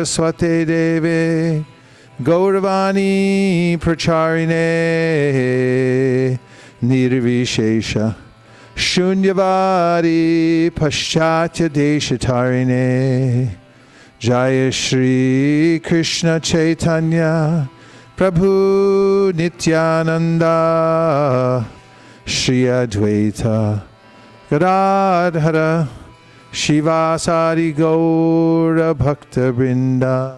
Swate Deve Gauravani Pracharine Nirvishesha Shunyavadi Paschatya Deshatarine Jaya Shri Krishna Chaitanya Prabhu Nityananda Shri Advaita Gadadhara Shivasari Gaura Bhakta Vrinda.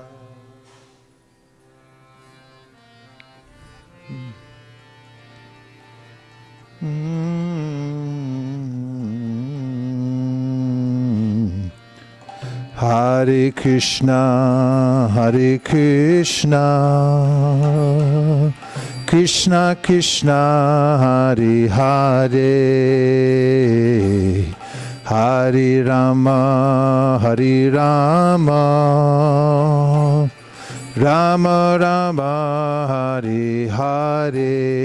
Hare Krishna, Hare Krishna, Krishna Krishna, Hare Hare, Hare Rama, Hare Rama, Rama Rama, Hare Hare.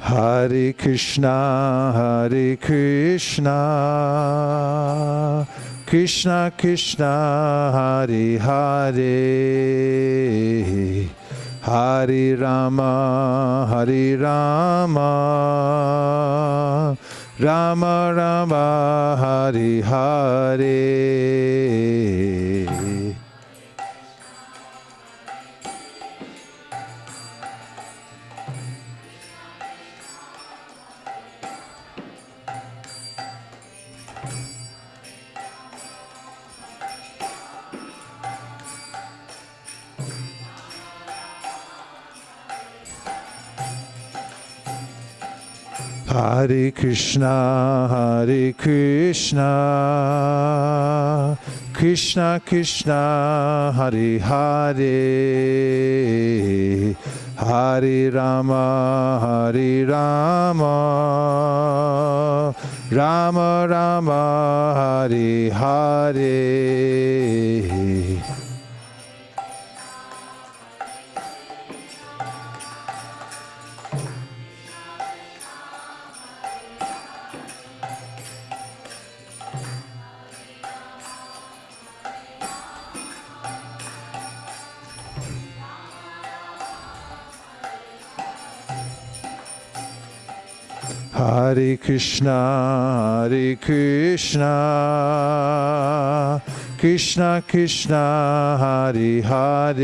Hare Krishna, Hare Krishna, Krishna Krishna, Hare Hare, Hare Rama, Hare Rama, Rama Rama, Hare Hare. Hare Krishna, Hare Krishna, Krishna Krishna, Hare Hare, Hare Rama, Hare Rama, Rama Rama, Hare Hare. Hare Krishna, Hare Krishna, Krishna Krishna, Hare Hare,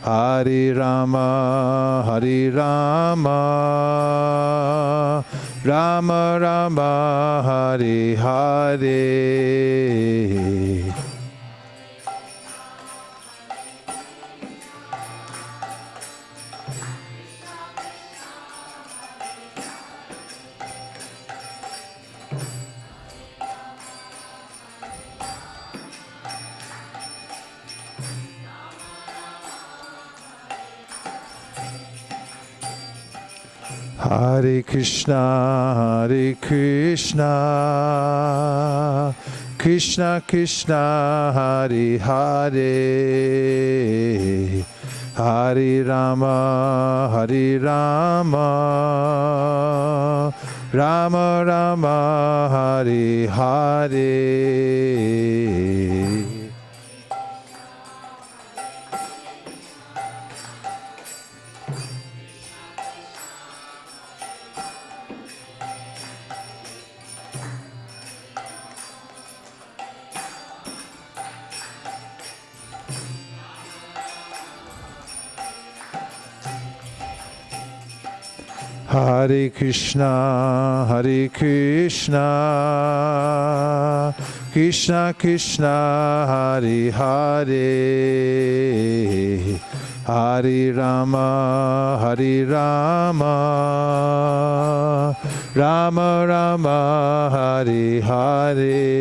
Hare Rama, Hare Rama, Rama Rama, Hare Hare. Hare Krishna, Hare Krishna, Krishna Krishna, Hare Hare, Hare Rama, Hare Rama, Rama Rama, Hare Hare. Hare Krishna, Hare Krishna, Krishna Krishna, Hare Hare, Hare Rama, Hare Rama, Rama Rama, Hare Hare.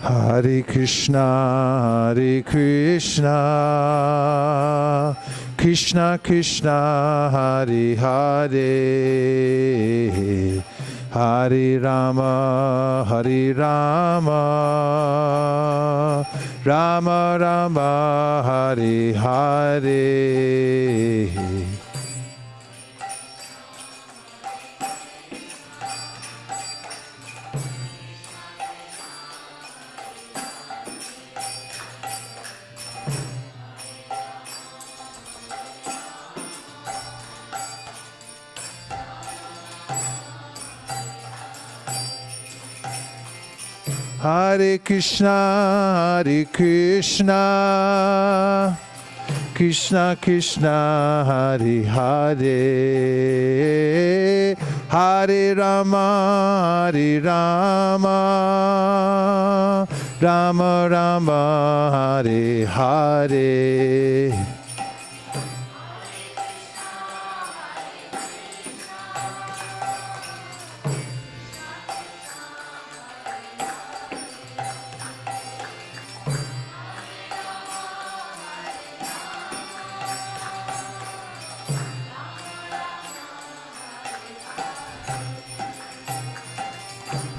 Hare Krishna, Hare Krishna, Krishna Krishna, Hare Hare, Hare Rama, Hare Rama, Rama Rama, Hare Hare. Hare Krishna, Hare Krishna, Krishna Krishna, Hare Hare, Hare Rama, Hare Rama, Rama Rama, Hare Hare.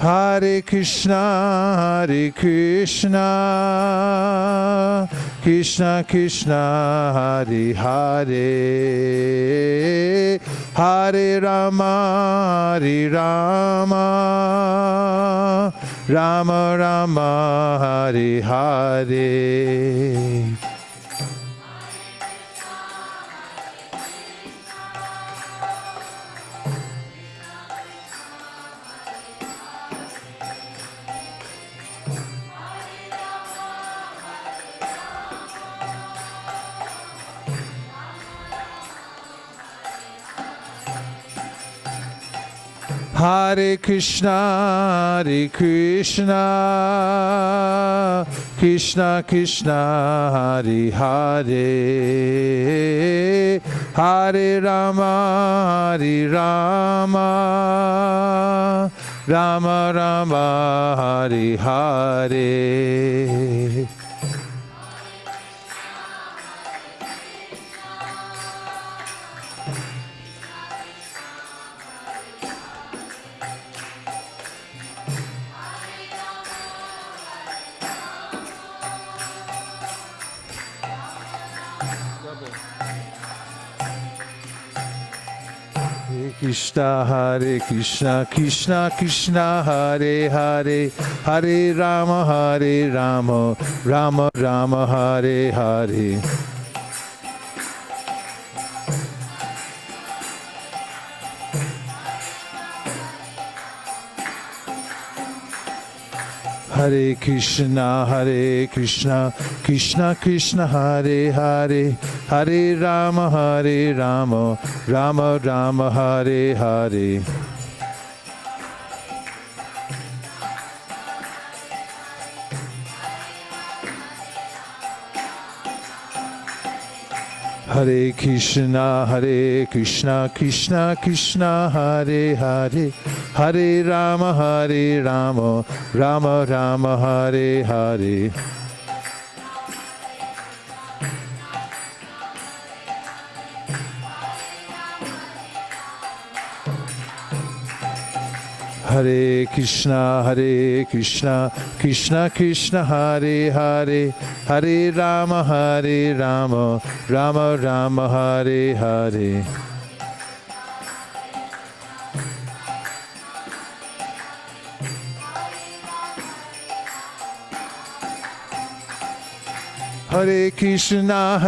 Hare Krishna, Hare Krishna, Krishna Krishna, Hare Hare, Hare Rama, Hare Rama, Rama Rama, Hare Hare. Hare Krishna, Hare Krishna, Krishna Krishna, Hare Hare, Hare Rama, Hare Rama, Rama Rama, Hare Hare. Krishna, Hare Krishna, Krishna Krishna, Hare Hare, Hare Rama, Hare Rama, Rama Rama, Hare Hare. Hare Krishna, Krishna Krishna, Hare Hare, Hare Rama, Rama Rama, Hare Hare. Hare Krishna, Krishna Krishna, Hare Hare, Hare Rama, Rama Rama, Hare Hare. Hare Krishna, Krishna Krishna, Hare Hare, Hare Rama, Rama Rama, Hare Hare. Hare Krishna,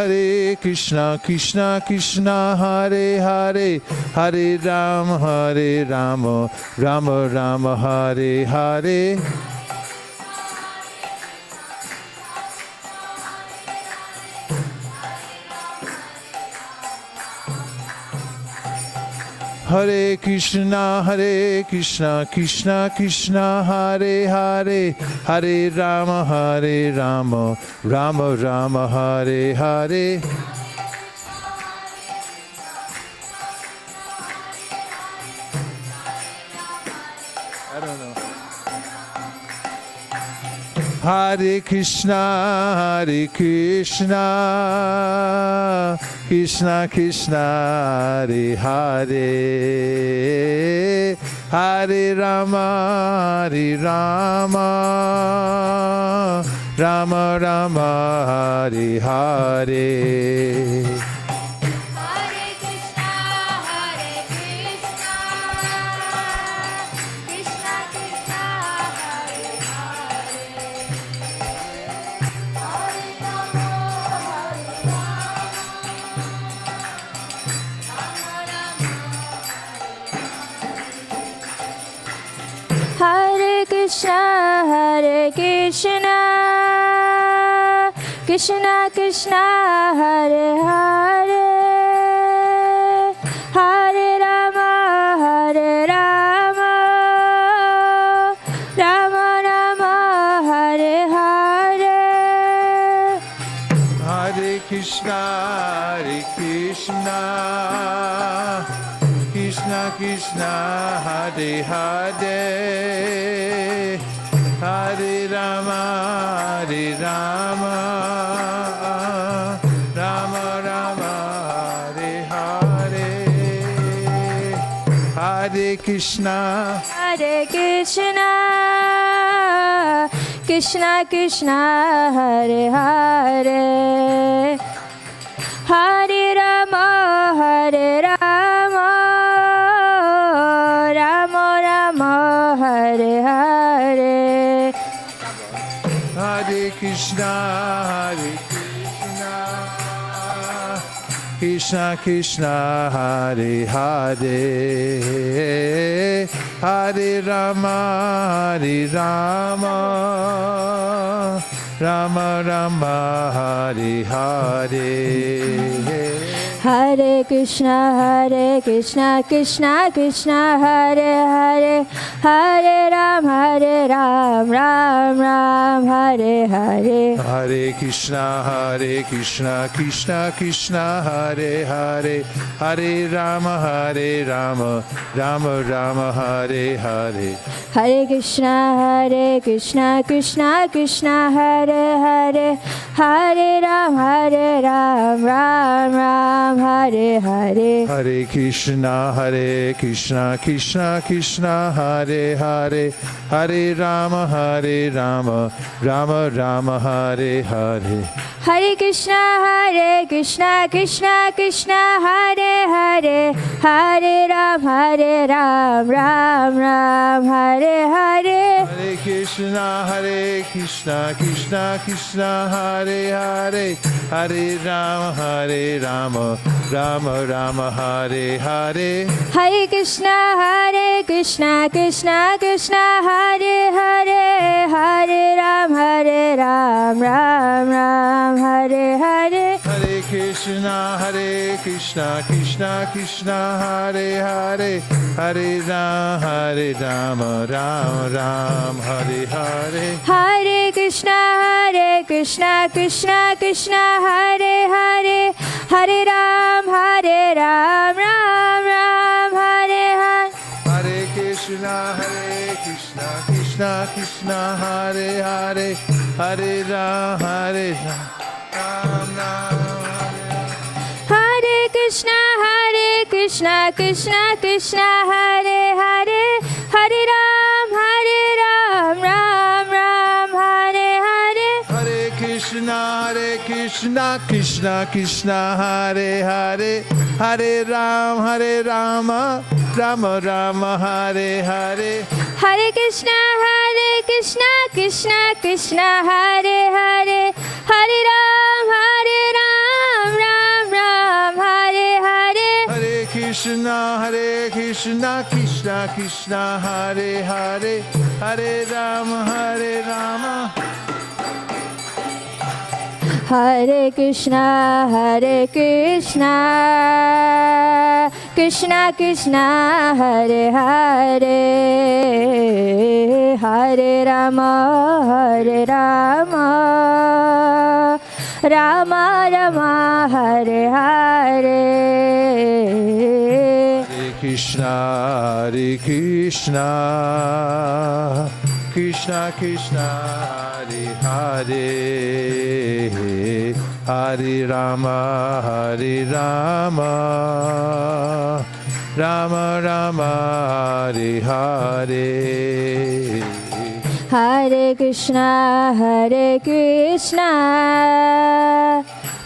Krishna Krishna, Hare Hare, Hare Rama, Rama Rama, Hare Hare. Hare Krishna, Krishna Krishna, Hare Hare, Hare Rama, Rama Rama, Hare Hare. I don't know. Hare Krishna, Krishna Krishna, Hare Hare, Hare Rama, Rama Rama, Hare Hare. Hare Krishna, Krishna Krishna, Hare Hare, Hare Rama, Rama Rama, Hare Hare. Hare Krishna, Krishna Krishna, Hare Hare, Hare Rama, Rama Rama, Hare Hare. Hare Krishna, Krishna Krishna, Hare Hare, Hare Rama, Rama Rama, Hare Hare. Hare Krishna, Krishna Krishna, Hare Hare, Hare Rama, Rama Rama, Hare Hare. Hare Krishna, Krishna Krishna, Hare Hare, Hare Ram, Ram Ram, Hare Hare. Hare Krishna, Krishna Krishna, Hare Hare, Hare Rama, Rama Rama, Hare Hare. Hare Krishna, Krishna Krishna, Hare Hare, Hare Ram, Ram Ram, Hare Hare. Hare Krishna, Krishna Krishna, Hare Hare, Hare Rama, Rama Rama, Hare Hare. Hare Krishna, Krishna Krishna, Hare Hare, Hare Ram, Ram Ram, Hare Hare. Hare Krishna, Krishna Krishna, Hare Hare, Hare Rama, Rama Rama, Hare Hare. Hare Krishna, Krishna Krishna, Hare Hare, Hare Ram, Ram Ram, Hare Hare. Hare Krishna, Krishna Krishna, Hare Hare, Hare Rama, Rama Ram, Hare Hare. Hare Krishna, Krishna Krishna, Hare Hare, Hare Ram, Ram Ram, Hare Hare. Hare Krishna, Krishna Krishna, Hare Hare, Hare Rama, Ram Ram. Hare Krishna, Krishna Krishna, Hare Hare, Hare Ram, Ram Ram, Hare Hare. Hare Krishna, Krishna Krishna, Hare Hare, Hare Rama, Rama Rama, Hare Hare. Hare Krishna, Krishna Krishna, Hare Hare, Hare Ram, Ram Ram, Hare Hare. Hare Krishna, Krishna Krishna, Hare Hare, Hare Rama, Hare Krishna, Krishna Krishna, Hare Hare, Hare Rama, Rama Rama, Hare Hare. Hare Krishna, Krishna Krishna Hare Hare, Hare Rama Hare Rama, Rama Rama Hare Hare. Hare Krishna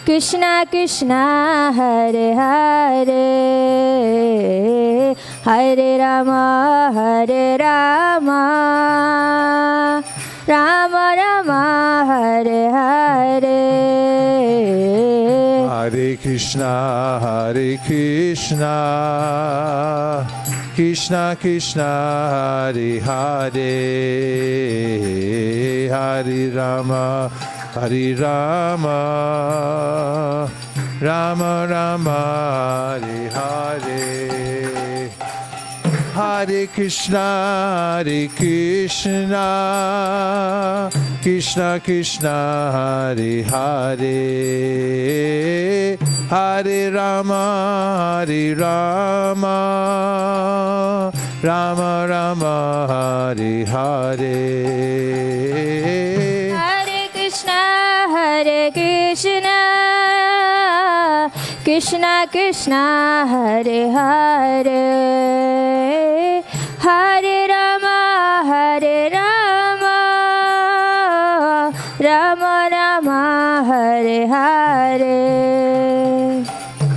Krishna Krishna Hare Hare, Hare Rama Rama Rama Hare Hare. Hare Krishna Krishna Krishna Hare Hare, Hare Rama Rama Rama Hare Hare. Hare Krishna Krishna Krishna Hare Hare, Hare Rama Rama Rama Hare Hare. Hare Krishna Krishna Krishna Hare Hare, Hare Rama Rama Rama Hare Hare.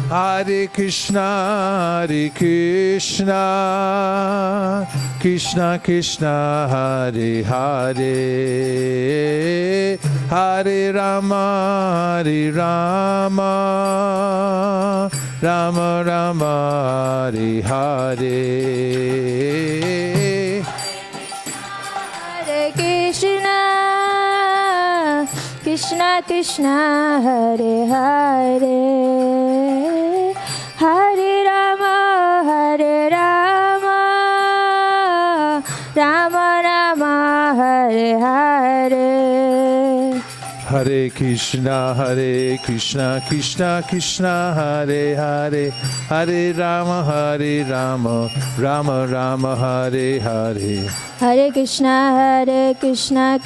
Hare Krishna Krishna Krishna Hare Hare, Hare Rama Rama Rama Hare Hare. Hare Krishna Krishna Hare Hare, Hare Rama Rama Rama Hare Hare. Hare Krishna Krishna Krishna Hare Hare, Hare Rama Rama Rama Hare Hare. Hare Krishna Krishna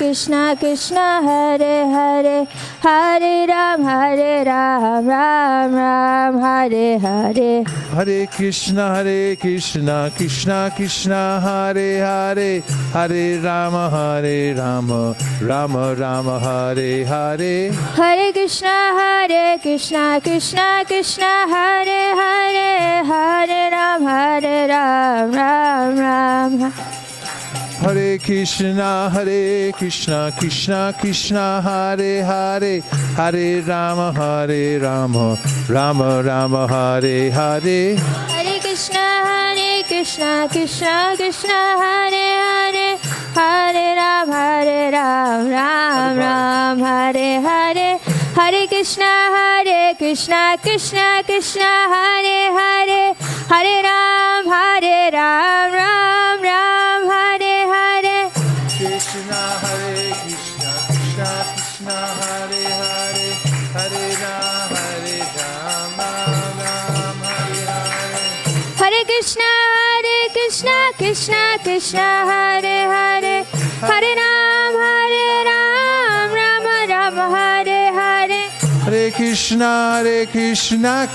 Krishna Hare Hare, Hare Ram Ram Ram Hare Hare. Hare Krishna Krishna Krishna Hare Hare, Hare Rama Rama Rama Hare Hare. Hare Krishna Krishna Krishna Hare Hare, Hare Ram Ram Ram. Hare Krishna Krishna Krishna Hare Hare, Hare Rama Rama Rama Hare Hare. Hare Krishna Krishna Krishna Hare Hare, Hare Ram Ram Ram Hare Hare. Hare Krishna Krishna Krishna Hare Hare, Hare Ram Ram Ram Hare Hare. Krishna Krishna Krishna Hare Hare, Hare Rama Rama Hare Hare. Hare Krishna Krishna Krishna Hare Hare, Hare Ram Rama Rama Hare Hare. Hare Krishna Krishna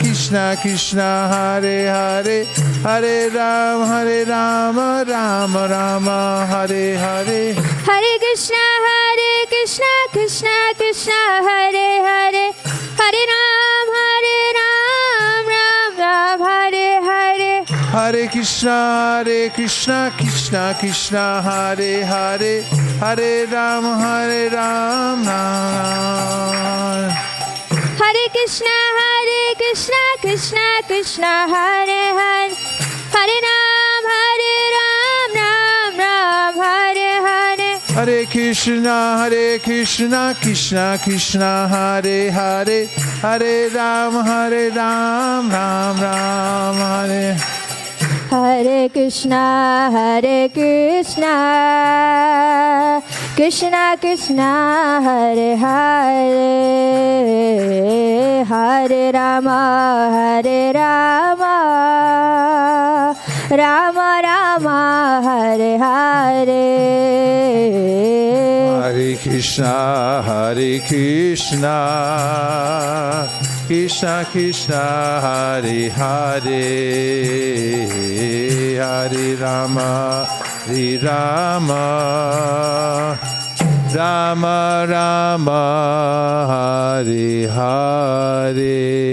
Krishna Hare Hare, Hare Rama Rama Rama Hare Hare. Hare Krishna Krishna Krishna Hare Hare, Hare Ram Ram Ram Hare Hare. Hare Krishna Krishna Krishna Hare Hare, Hare Rama Rama. Hare Krishna Krishna Krishna Hare Hare, Hare Ram Ram Ram Hare Hare. Hare Krishna Krishna Krishna Hare Hare, Hare Rama Ram Ram Hare. Hare Krishna Krishna Krishna Hare Hare, Hare Rama Rama Rama Hare Hare. Hare Krishna, Krishna Krishna, Hare Hare, Hare Rama, Rama Rama, Hare Hare.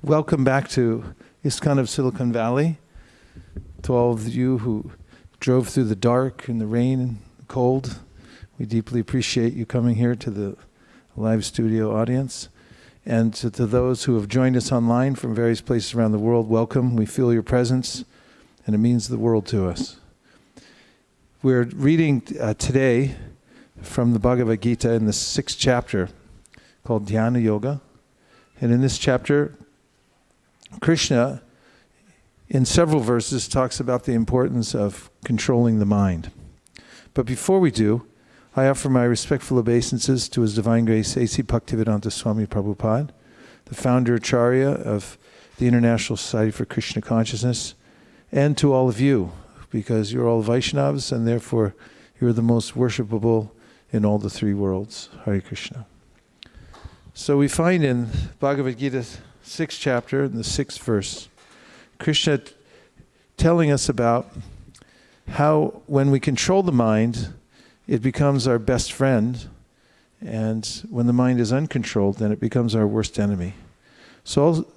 Welcome back to ISKCON of Silicon Valley. To all of you who drove through the dark and the rain and the cold, we deeply appreciate you coming here to the live studio audience. And to those who have joined us online from various places around the world, welcome. We feel your presence, and it means the world to us. We're reading today from the Bhagavad-Gita in the 6th chapter called Dhyana Yoga. And in this chapter, Krishna, in several verses, talks about the importance of controlling the mind. But before we do, I offer my respectful obeisances to His Divine Grace A.C. Bhaktivedanta Swami Prabhupada, the founder Acharya of the International Society for Krishna Consciousness, and to all of you, because you're all Vaishnavas, and therefore you're the most worshipable in all the three worlds. Hare Krishna. So we find in Bhagavad-Gita 6th chapter, in the 6th verse, Krishna telling us about how when we control the mind, it becomes our best friend, and when the mind is uncontrolled, then it becomes our worst enemy. So I'll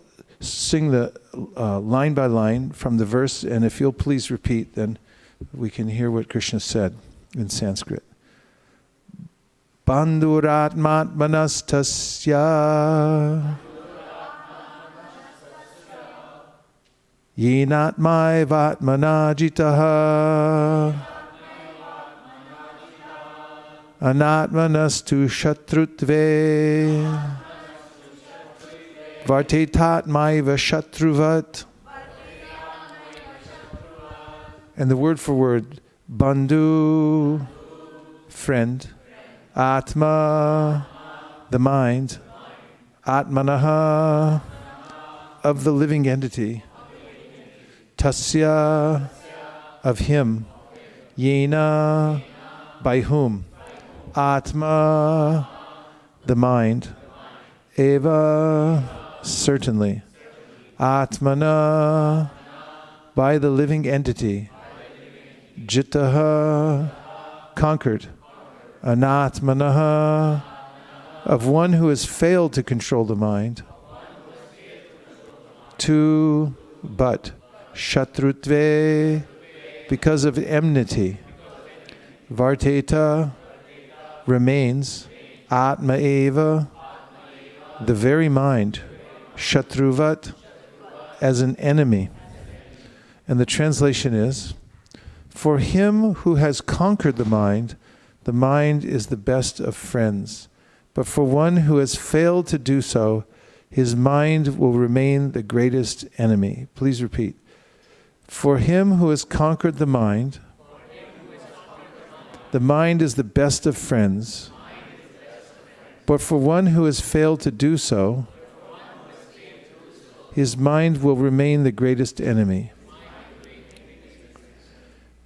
sing the line by line from the verse, and if you'll please repeat, then we can hear what Krishna said in Sanskrit. Bandhuratmatmanastasya Yenatmaivatmanajitaha Anatmanastu shatrutve Vartetatmaiva shatruvat. And the word for word, bandhu, friend, atma, the mind, atmanaha, of the living entity, tasya, of him, yena, by whom, atma, the mind, eva, certainly, atmana, by the living entity, jitaha, conquered, anatmanaha, of one who has failed to control the mind, to, but, shatrutve, because of enmity, varteta, remains, atma eva, the very mind, shatruvat, as an enemy. And the translation is, for him who has conquered the mind is the best of friends. But for one who has failed to do so, his mind will remain the greatest enemy. Please repeat. For him who has conquered the mind is the best of friends. But for one who has failed to do so, his mind will remain the greatest enemy.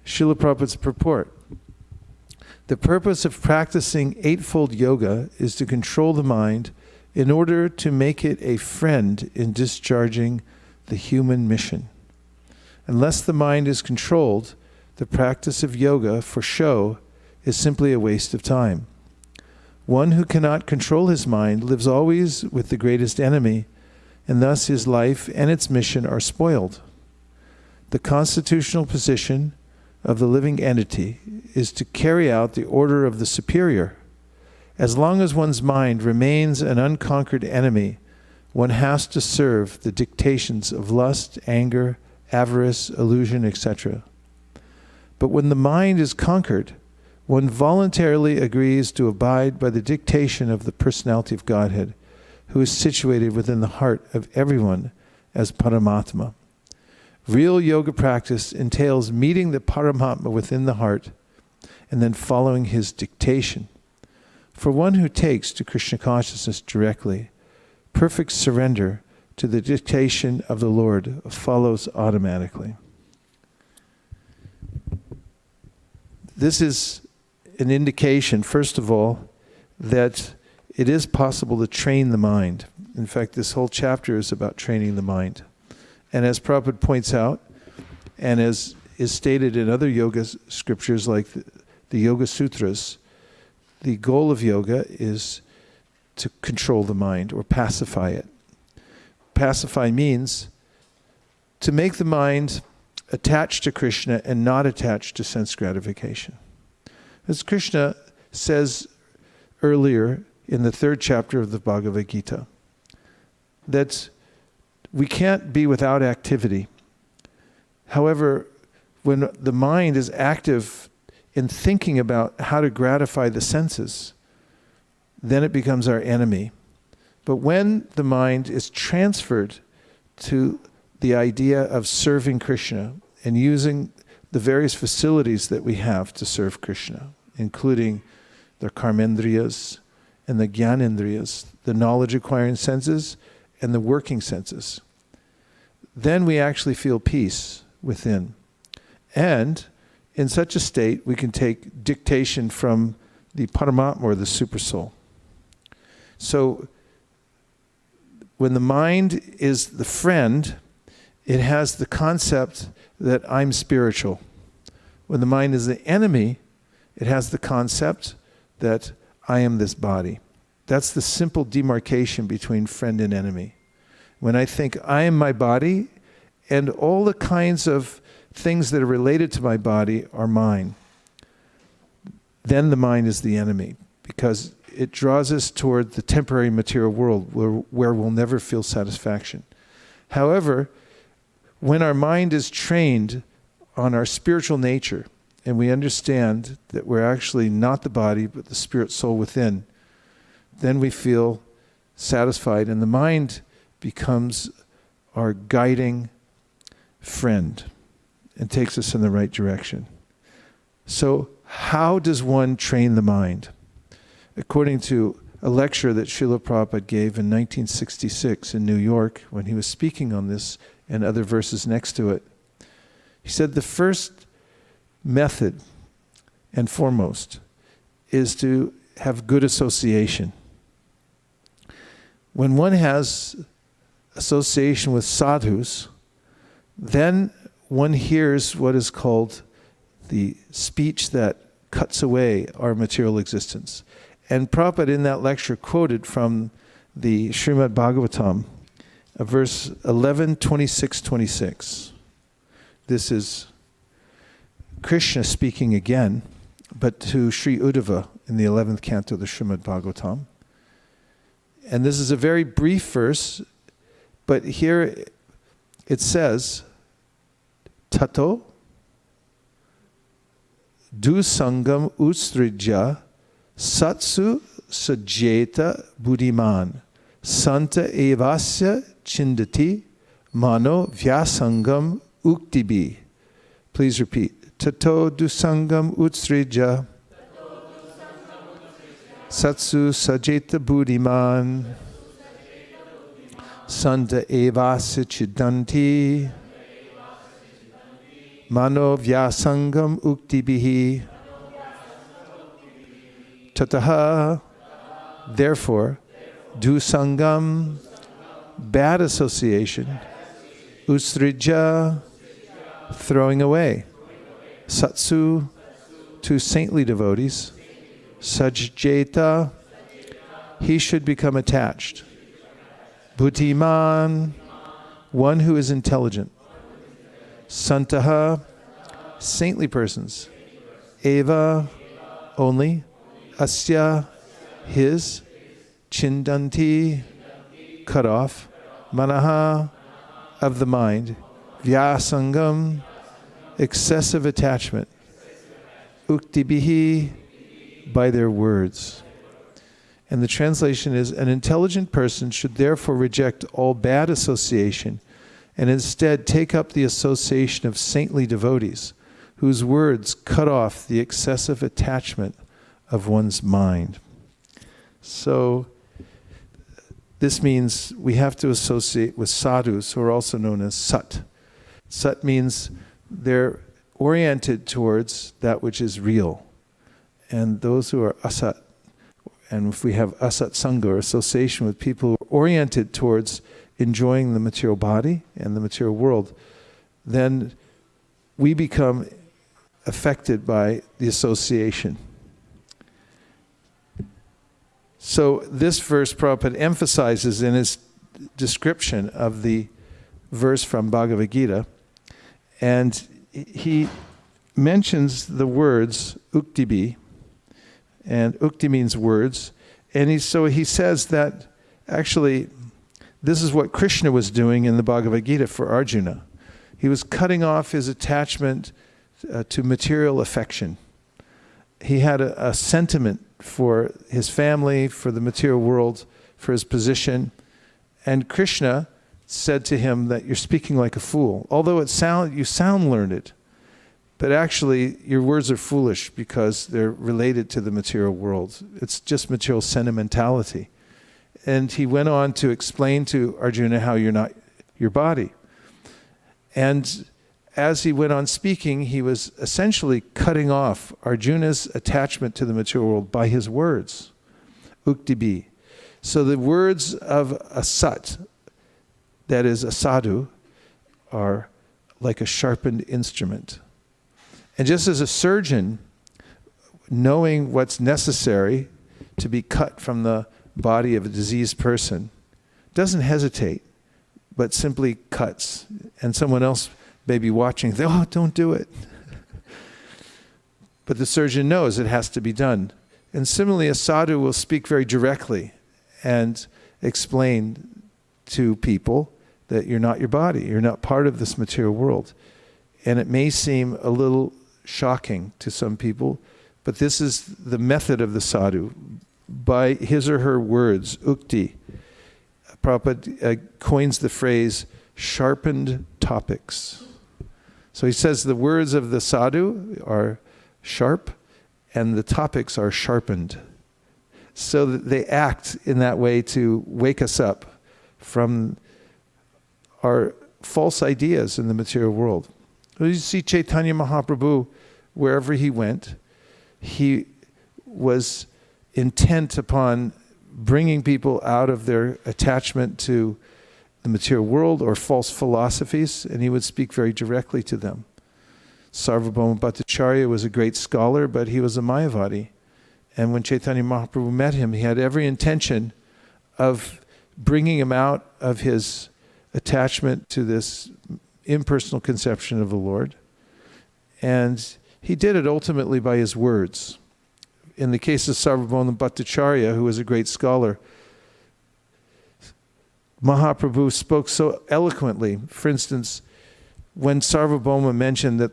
Srila Prabhupada's purport. The purpose of practicing eightfold yoga is to control the mind in order to make it a friend in discharging the human mission. Unless the mind is controlled, the practice of yoga for show is simply a waste of time. One who cannot control his mind lives always with the greatest enemy, and thus his life and its mission are spoiled. The constitutional position of the living entity is to carry out the order of the superior, As long as one's mind remains an unconquered enemy, one has to serve the dictations of lust, anger, avarice, illusion, etc. But when the mind is conquered, one voluntarily agrees to abide by the dictation of the personality of Godhead, who is situated within the heart of everyone as Paramatma. Real yoga practice entails meeting the Paramatma within the heart and then following his dictation. For one who takes to Krishna consciousness directly, perfect surrender to the dictation of the Lord follows automatically. This is an indication, first of all, that it is possible to train the mind. In fact, this whole chapter is about training the mind. And as Prabhupada points out, and as is stated in other yoga scriptures like the Yoga Sutras, the goal of yoga is to control the mind or pacify it. Pacify means to make the mind attached to Krishna and not attached to sense gratification. As Krishna says earlier in the 3rd chapter of the Bhagavad-Gita, that we can't be without activity. However, when the mind is active in thinking about how to gratify the senses, then it becomes our enemy. But when the mind is transferred to the idea of serving Krishna and using the various facilities that we have to serve Krishna, including the karmendriyas and the jnanendriyas, the knowledge acquiring senses and the working senses, then we actually feel peace within. And in such a state, we can take dictation from the Paramatma or the Supersoul. So when the mind is the friend, it has the concept that I'm spiritual. When the mind is the enemy, it has the concept that I am this body. That's the simple demarcation between friend and enemy. When I think I am my body, and all the kinds of things that are related to my body are mine, then the mind is the enemy, because it draws us toward the temporary material world where we'll never feel satisfaction. However, when our mind is trained on our spiritual nature, and we understand that we're actually not the body, but the spirit soul within, then we feel satisfied, and the mind becomes our guiding friend and takes us in the right direction. So how does one train the mind? According to a lecture that Srila Prabhupada gave in 1966 in New York, when he was speaking on this and other verses next to it, he said the first method and foremost is to have good association. When one has association with sadhus, then one hears what is called the speech that cuts away our material existence. And Prabhupada in that lecture quoted from the Srimad Bhagavatam, verse 11, 26, 26. This is Krishna speaking again, but to Sri Uddhava in the 11th canto of the Srimad Bhagavatam. And this is a very brief verse, but here it says, Tato dusangam utstrijya satsu sajeta buddhiman santa evasya chindati mano vyasangam uktibi. Please repeat. Tato dusangam utstrijya satsu sajeta buddhiman santa evasya chidanti mano vyasangam uktibihi. Tataha, therefore, dusangam, bad association, usrija, throwing away, satsu, to saintly devotees, sajjeta, he should become attached, buddhiman, one who is intelligent, santaha, saintly persons, eva, only, asya, his, chindanti, cut off, manaha, of the mind, vyasangam, excessive attachment, uktibihi, by their words. And the translation is, an intelligent person should therefore reject all bad association and instead take up the association of saintly devotees, whose words cut off the excessive attachment of one's mind. So this means we have to associate with sadhus, who are also known as sat. Sat means they're oriented towards that which is real. And those who are asat, and if we have asat sangha, or association with people who are oriented towards enjoying the material body and the material world, then we become affected by the association. So this verse Prabhupada emphasizes in his description of the verse from Bhagavad-Gita, and he mentions the words uktibi, and ukti means words, and he says that actually this is what Krishna was doing in the Bhagavad-Gita for Arjuna. He was cutting off his attachment to material affection. He had a sentiment for his family, for the material world, for his position, and Krishna said to him that you're speaking like a fool. Although you sound learned, but actually your words are foolish because they're related to the material world. It's just material sentimentality. And he went on to explain to Arjuna how you're not your body. And as he went on speaking, he was essentially cutting off Arjuna's attachment to the material world by his words, uktibi. So the words of a sat, that is a sadhu, are like a sharpened instrument. And just as a surgeon, knowing what's necessary to be cut from the body of a diseased person, doesn't hesitate, but simply cuts. And someone else may be watching, oh, don't do it. But the surgeon knows it has to be done. And similarly, a sadhu will speak very directly and explain to people that you're not your body, you're not part of this material world. And it may seem a little shocking to some people, but this is the method of the sadhu. By his or her words, ukti, Prabhupada coins the phrase sharpened topics. So he says the words of the sadhu are sharp and the topics are sharpened. So that they act in that way to wake us up from our false ideas in the material world. You see Chaitanya Mahaprabhu, wherever he went, he was intent upon bringing people out of their attachment to the material world or false philosophies, and he would speak very directly to them. Sarvabhauma Bhattacharya was a great scholar, but he was a Mayavadi. And when Chaitanya Mahaprabhu met him, he had every intention of bringing him out of his attachment to this impersonal conception of the Lord. And he did it ultimately by his words. In the case of Sarvabhauma Bhattacharya, who was a great scholar, Mahaprabhu spoke so eloquently. For instance, when Sarvabhauma mentioned that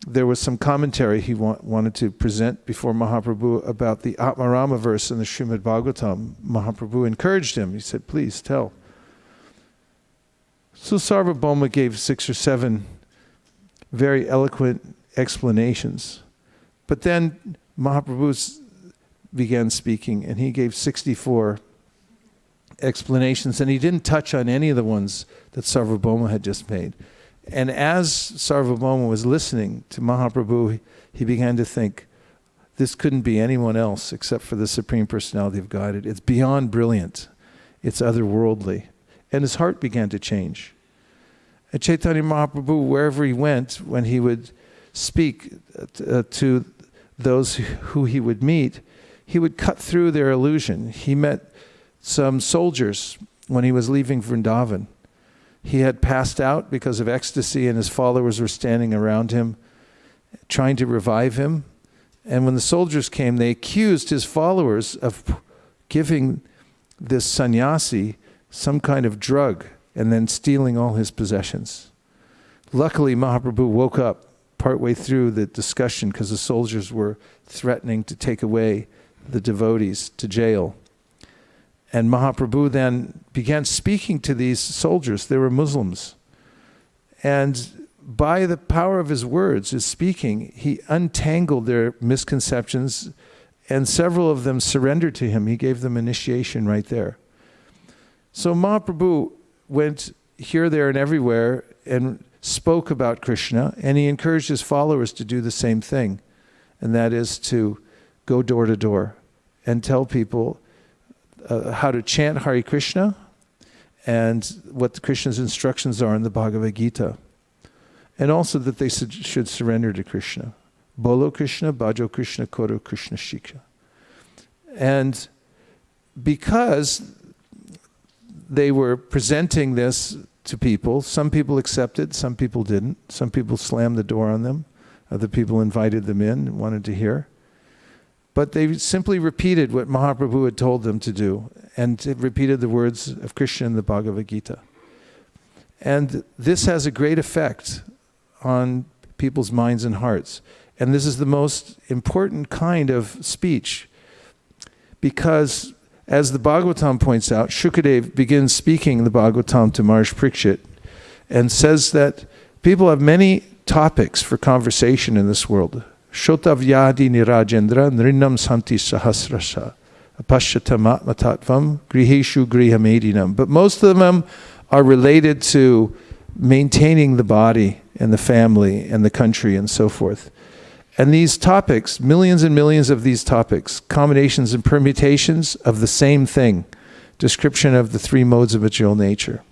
there was some commentary he wanted to present before Mahaprabhu about the Atmarama verse in the Srimad Bhagavatam, Mahaprabhu encouraged him. He said, please tell. So Sarvabhauma gave 6 or 7 very eloquent explanations. But then Mahaprabhu began speaking, and he gave 64 explanations, and he didn't touch on any of the ones that Sarvabhauma had just made. And as Sarvabhauma was listening to Mahaprabhu, he began to think, this couldn't be anyone else except for the Supreme Personality of Godhead. It's beyond brilliant. It's otherworldly. And his heart began to change. And Chaitanya Mahaprabhu, wherever he went, when he would speak to those who he would meet, he would cut through their illusion. He met some soldiers when he was leaving Vrindavan. He had passed out because of ecstasy, and his followers were standing around him, trying to revive him. And when the soldiers came, they accused his followers of giving this sannyasi some kind of drug and then stealing all his possessions. Luckily, Mahaprabhu woke up partway through the discussion because the soldiers were threatening to take away the devotees to jail. And Mahaprabhu then began speaking to these soldiers. They were Muslims. And by the power of his words, his speaking, he untangled their misconceptions, and several of them surrendered to him. He gave them initiation right there. So Mahaprabhu went here, there, and everywhere and spoke about Krishna, and he encouraged his followers to do the same thing, and that is to go door to door and tell people how to chant Hare Krishna and what Krishna's instructions are in the Bhagavad-Gita. And also that they should surrender to Krishna. Bolo Krishna, Bhajo Krishna, Koro Krishna Shikha. And because they were presenting this to people, some people accepted, some people didn't. Some people slammed the door on them. Other people invited them in and wanted to hear. But they simply repeated what Mahaprabhu had told them to do, and repeated the words of Krishna in the Bhagavad-Gita. And this has a great effect on people's minds and hearts. And this is the most important kind of speech, because as the Bhagavatam points out, Shukadev begins speaking the Bhagavatam to Maharaj Parikshit and says that people have many topics for conversation in this world. Shotavyadi nirajendra nrinam santi sahasrasha apashyata matmatvam griheshu grihamedinam. But most of them are related to maintaining the body and the family and the country and so forth. And these topics, millions and millions of these topics, combinations and permutations of the same thing, description of the three modes of material nature.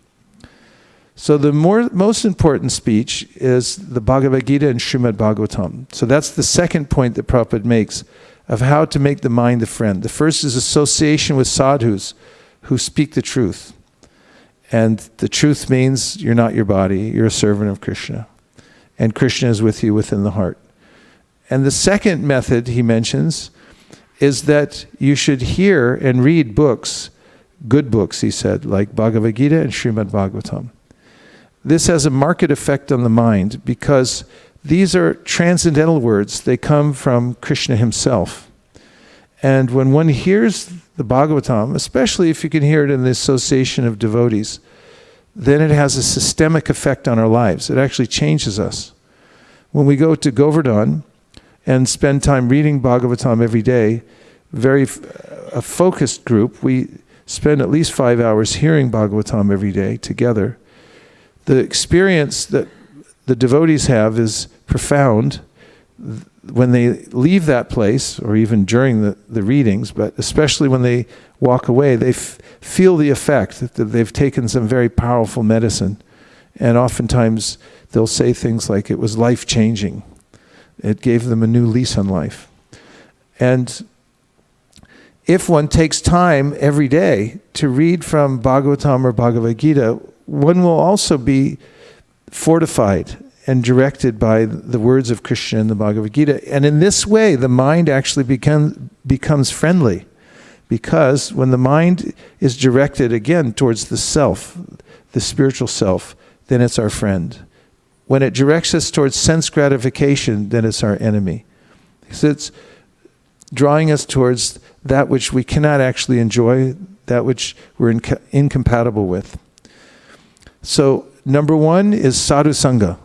So the most important speech is the Bhagavad Gita and Srimad Bhagavatam. So that's the second point that Prabhupada makes of how to make the mind a friend. The first is association with sadhus who speak the truth. And the truth means you're not your body, you're a servant of Krishna. And Krishna is with you within the heart. And the second method he mentions is that you should hear and read books, good books, he said, like Bhagavad Gita and Srimad Bhagavatam. This has a marked effect on the mind because these are transcendental words. They come from Krishna himself. And when one hears the Bhagavatam, especially if you can hear it in the association of devotees, then it has a systemic effect on our lives. It actually changes us. When we go to Govardhan and spend time reading Bhagavatam every day, a focused group, we spend at least 5 hours hearing Bhagavatam every day together. The experience that the devotees have is profound. When they leave that place, or even during the readings, but especially when they walk away, they feel the effect that they've taken some very powerful medicine. And oftentimes they'll say things like, it was life-changing. It gave them a new lease on life. And if one takes time every day to read from Bhagavatam or Bhagavad Gita, one will also be fortified and directed by the words of Krishna in the Bhagavad Gita. And in this way, the mind actually becomes friendly. Because when the mind is directed again towards the self, the spiritual self, then it's our friend. When it directs us towards sense gratification, then it's our enemy. Because it's drawing us towards that which we cannot actually enjoy, that which we're incompatible with. So, number one is sadhu sangha.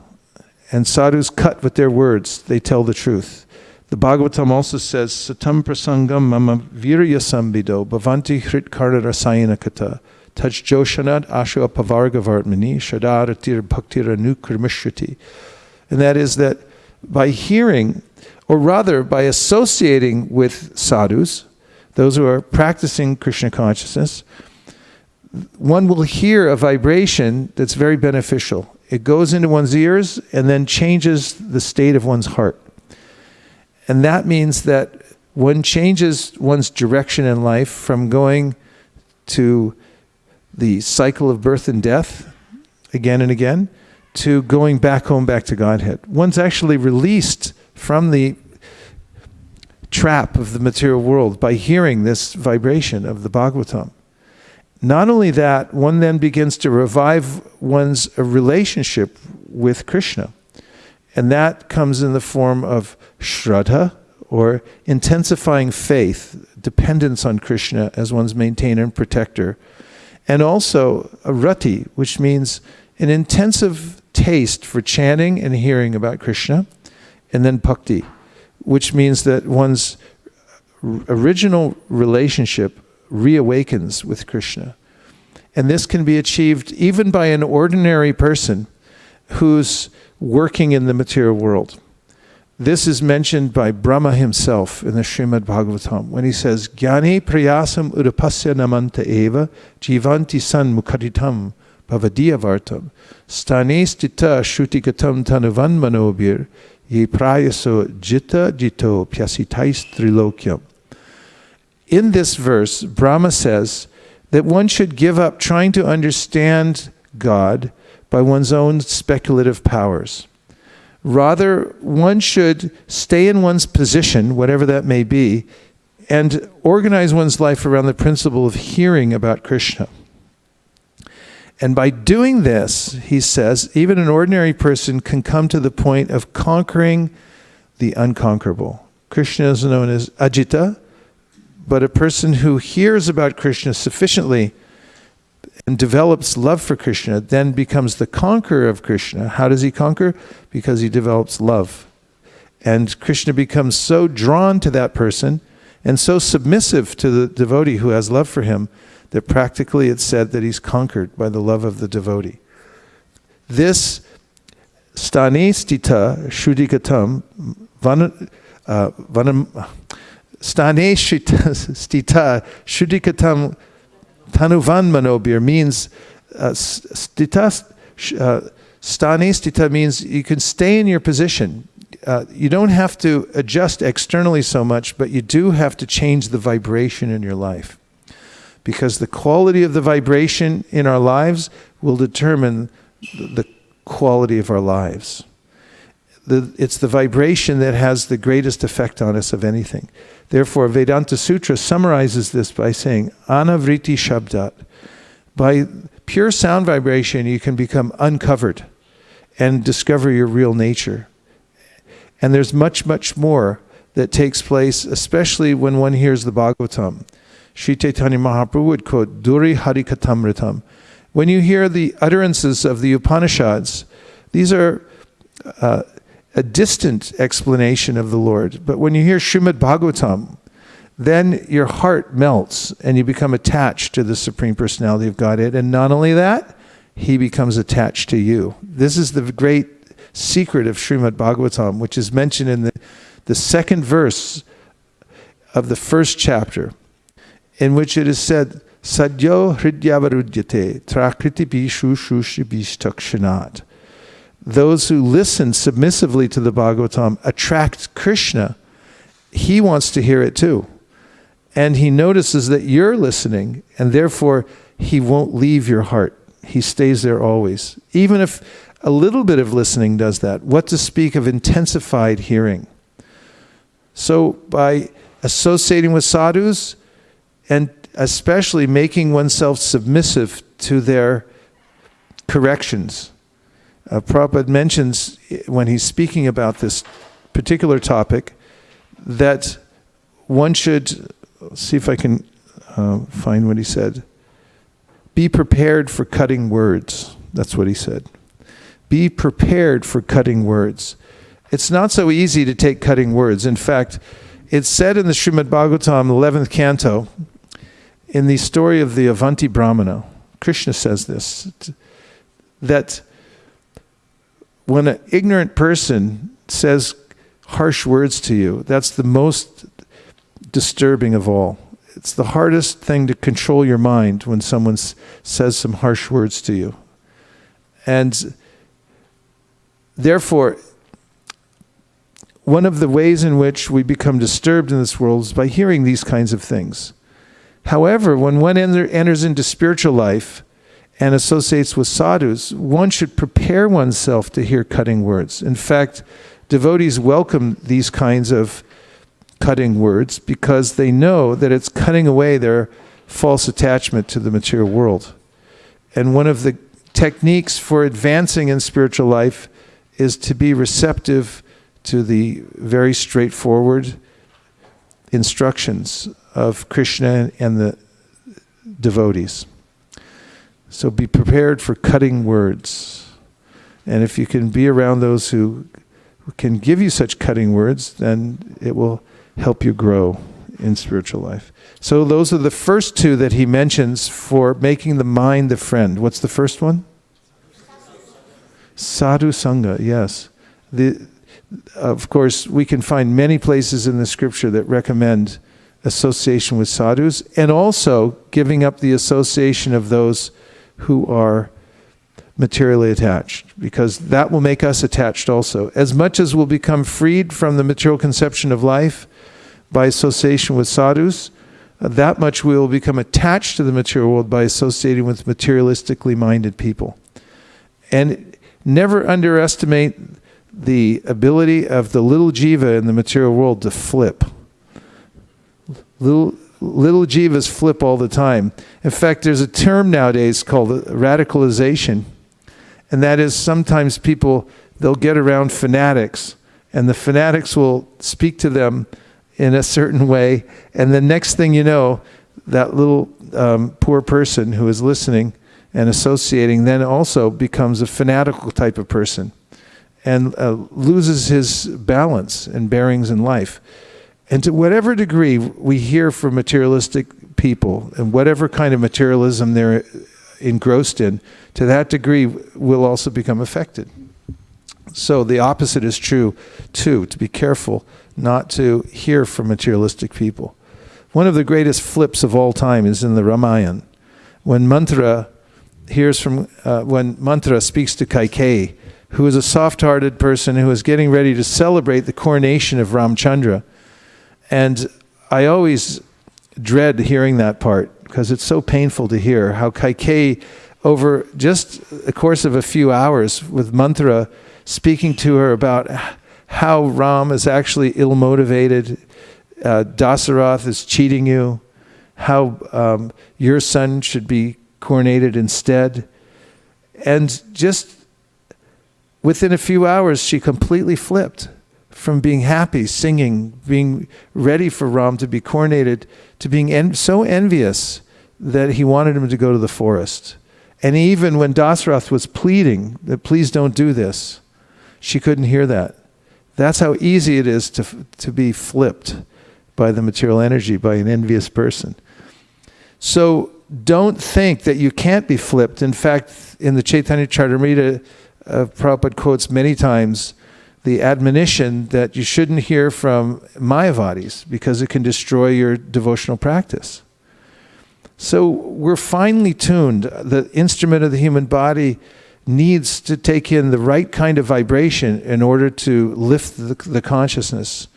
And sadhus cut with their words. They tell the truth. The Bhagavatam also says, Satam prasangam mama virya sambido bhavanti hritkara rasayana kata taj joshanad asho apavarga vartmani shadaratir bhaktira nukramishriti. And that is that by hearing, or rather by associating with sadhus, those who are practicing Krishna consciousness, one will hear a vibration that's very beneficial. It goes into one's ears and then changes the state of one's heart. And that means that one changes one's direction in life from going to the cycle of birth and death again and again to going back home, back to Godhead. One's actually released from the trap of the material world by hearing this vibration of the Bhagavatam. Not only that, one then begins to revive one's relationship with Krishna. And that comes in the form of Shraddha, or intensifying faith, dependence on Krishna as one's maintainer and protector. And also a rati, which means an intensive taste for chanting and hearing about Krishna. And then bhakti, which means that one's original relationship reawakens with Krishna. And this can be achieved even by an ordinary person who's working in the material world. This is mentioned by Brahma himself in the Srimad Bhagavatam when he says, Jnani prayasam udapasya namanta eva jivanti san mukharitam bhavadiyavartam stane stita shrutigatam tanuvan manobir ye prayaso jita jito pyasitais trilokyam. In this verse, Brahma says that one should give up trying to understand God by one's own speculative powers. Rather, one should stay in one's position, whatever that may be, and organize one's life around the principle of hearing about Krishna. And by doing this, he says, even an ordinary person can come to the point of conquering the unconquerable. Krishna is known as Ajita, but a person who hears about Krishna sufficiently and develops love for Krishna then becomes the conqueror of Krishna. How does he conquer? Because he develops love. And Krishna becomes so drawn to that person and so submissive to the devotee who has love for him that practically it's said that he's conquered by the love of the devotee. This stane stita shrudikatam stane stita shrudikatam tanuvan manobir means stane stita means you can stay in your position. You don't have to adjust externally so much, but you do have to change the vibration in your life. Because the quality of the vibration in our lives will determine the quality of our lives. It's the vibration that has the greatest effect on us of anything. Therefore, Vedanta Sutra summarizes this by saying, Anavriti Shabdat. By pure sound vibration, you can become uncovered and discover your real nature. And there's much, much more that takes place, especially when one hears the Bhagavatam. Sri Chaitanya Mahaprabhu would quote, Duri Harikatamritam. When you hear the utterances of the Upanishads, these are a distant explanation of the Lord. But when you hear Srimad Bhagavatam, then your heart melts and you become attached to the Supreme Personality of Godhead. And not only that, he becomes attached to you. This is the great secret of Srimad Bhagavatam, which is mentioned in the second verse of the first chapter, in which it is said, Sadyo hridyavarudyate trakriti bishu shushi bishtakshanat. Those who listen submissively to the Bhagavatam attract Krishna. He wants to hear it too. And he notices that you're listening, and therefore he won't leave your heart. He stays there always. Even if a little bit of listening does that, what to speak of intensified hearing? So by associating with sadhus, and especially making oneself submissive to their corrections. Prabhupada mentions when he's speaking about this particular topic that one should, see if I can find what he said, be prepared for cutting words. That's what he said. Be prepared for cutting words. It's not so easy to take cutting words. In fact, it's said in the Srimad Bhagavatam, 11th canto, in the story of the Avanti Brahmana, Krishna says this, that when an ignorant person says harsh words to you, that's the most disturbing of all. It's the hardest thing to control your mind when someone says some harsh words to you. And therefore, one of the ways in which we become disturbed in this world is by hearing these kinds of things. However, when one enters into spiritual life and associates with sadhus, one should prepare oneself to hear cutting words. In fact, devotees welcome these kinds of cutting words because they know that it's cutting away their false attachment to the material world. And one of the techniques for advancing in spiritual life is to be receptive to the very straightforward instructions of Krishna and the devotees. So be prepared for cutting words. And if you can be around those who can give you such cutting words, then it will help you grow in spiritual life. So those are the first two that he mentions for making the mind the friend. What's the first one? Sadhu Sangha, yes. Of course, we can find many places in the scripture that recommend association with sadhus, and also giving up the association of those who are materially attached, because that will make us attached also. As much as we'll become freed from the material conception of life by association with sadhus, that much we will become attached to the material world by associating with materialistically minded people. And never underestimate the ability of the little jiva in the material world to flip. Little jivas flip all the time. In fact, there's a term nowadays called radicalization, and that is sometimes people, they'll get around fanatics, and the fanatics will speak to them in a certain way, and the next thing you know, that little poor person who is listening and associating then also becomes a fanatical type of person and loses his balance and bearings in life. And to whatever degree we hear from materialistic people and whatever kind of materialism they're engrossed in, to that degree we'll also become affected. So the opposite is true too, to be careful not to hear from materialistic people. One of the greatest flips of all time is in the Ramayana. When Mantra speaks to Kaikeyi, who is a soft-hearted person who is getting ready to celebrate the coronation of Ramchandra. And I always dread hearing that part because it's so painful to hear how Kaikeyi, over just the course of a few hours with Mantra speaking to her about how Ram is actually ill-motivated, Dasarath is cheating you, how your son should be coronated instead. And just within a few hours, she completely flipped from being happy, singing, being ready for Ram to be coronated, to being so envious that he wanted him to go to the forest. And even when Dasarath was pleading that please don't do this, she couldn't hear that. That's how easy it is to be flipped by the material energy, by an envious person. So don't think that you can't be flipped. In fact, in the Chaitanya Charitamrita, Prabhupada quotes many times the admonition that you shouldn't hear from Mayavadis because it can destroy your devotional practice. So we're finely tuned. The instrument of the human body needs to take in the right kind of vibration in order to lift the consciousness.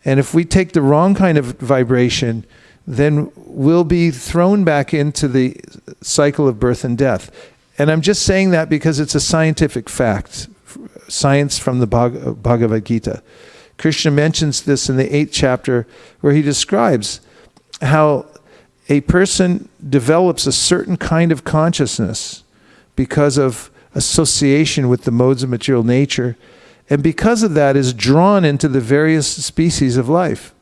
And if we take the wrong kind of vibration, then we'll be thrown back into the cycle of birth and death. And I'm just saying that because it's a scientific fact, science from the Bhagavad-Gita. Krishna mentions this in the 8th chapter where he describes how a person develops a certain kind of consciousness because of association with the modes of material nature, and because of that is drawn into the various species of life.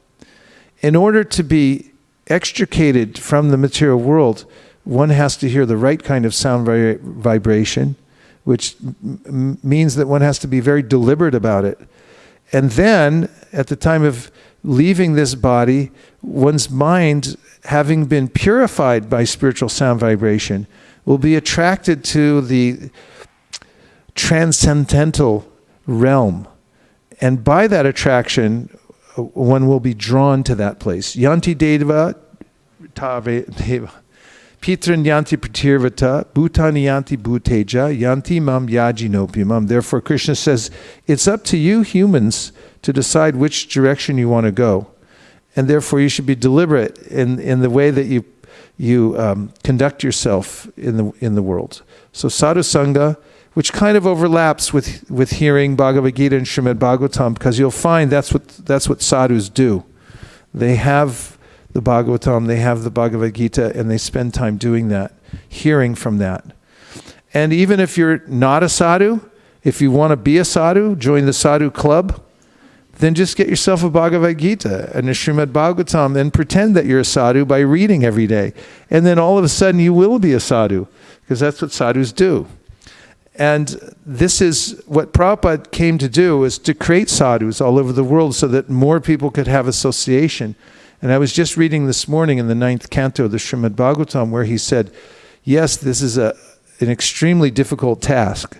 In order to be extricated from the material world, one has to hear the right kind of sound vibration, which means that one has to be very deliberate about it. And then, at the time of leaving this body, one's mind, having been purified by spiritual sound vibration, will be attracted to the transcendental realm. And by that attraction, one will be drawn to that place. Yanti deva deva. Pitran yanti pratirvata, bhutani yanti bhuteja, yanti mam yajinopimam. Therefore, Krishna says, it's up to you humans to decide which direction you want to go. And therefore, you should be deliberate in the way that you conduct yourself in the world. So sadhu sangha, which kind of overlaps with hearing Bhagavad-Gita and Srimad Bhagavatam, because you'll find that's what sadhus do. They have the Bhagavatam, they have the Bhagavad-Gita, and they spend time doing that, hearing from that. And even if you're not a sadhu, if you want to be a sadhu, join the sadhu club, then just get yourself a Bhagavad-Gita and a Srimad Bhagavatam and pretend that you're a sadhu by reading every day. And then all of a sudden you will be a sadhu, because that's what sadhus do. And this is what Prabhupada came to do, is to create sadhus all over the world so that more people could have association. And I was just reading this morning in the 9th canto of the Srimad Bhagavatam where he said, yes, this is an extremely difficult task,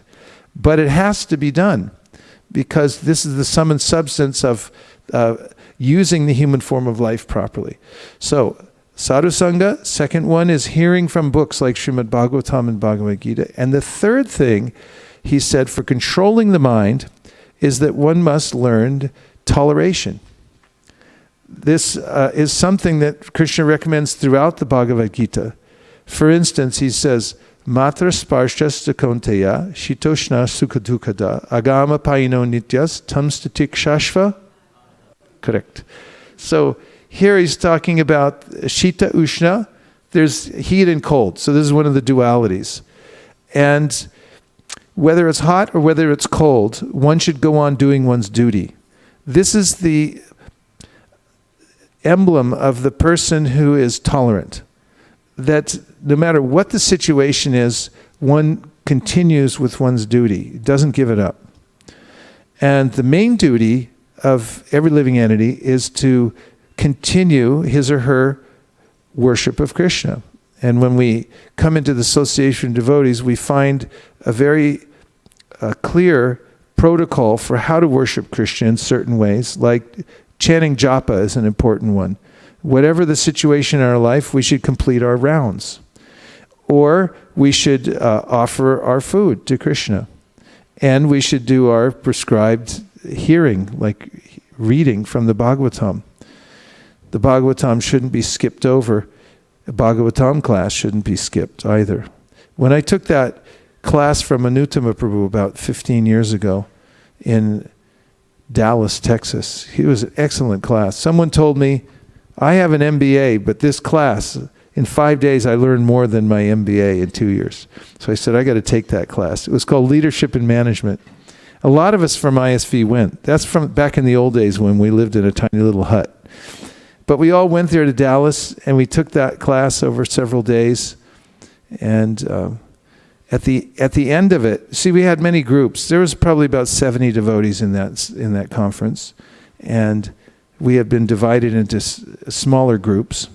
but it has to be done because this is the sum and substance of using the human form of life properly. So, Sadhu Sangha, second one is hearing from books like Srimad Bhagavatam and Bhagavad Gita. And the third thing, he said, for controlling the mind is that one must learn toleration. This is something that Krishna recommends throughout the Bhagavad Gita. For instance, he says, Matra sparshas konteya shitoshna sukadukada agama paino nityas tamstatik shashva. Correct. So here he's talking about Shita Ushna. There's heat and cold. So this is one of the dualities. And whether it's hot or whether it's cold, one should go on doing one's duty. This is the emblem of the person who is tolerant. That no matter what the situation is, one continues with one's duty, doesn't give it up. And the main duty of every living entity is to continue his or her worship of Krishna. And when we come into the association of devotees, we find a very clear protocol for how to worship Krishna in certain ways, like chanting japa is an important one. Whatever the situation in our life, we should complete our rounds. Or we should offer our food to Krishna. And we should do our prescribed hearing, like reading from the Bhagavatam. The Bhagavatam shouldn't be skipped over. A Bhagavatam class shouldn't be skipped either. When I took that class from Anuttama Prabhu about 15 years ago in Dallas, Texas, it was an excellent class. Someone told me, I have an MBA, but this class, in 5 days, I learned more than my MBA in 2 years. So I said, I got to take that class. It was called Leadership and Management. A lot of us from ISV went. That's from back in the old days when we lived in a tiny little hut. But we all went there to Dallas, and we took that class over several days. And at the end of it, see, we had many groups. There was probably about 70 devotees in that conference, and we had been divided into smaller groups.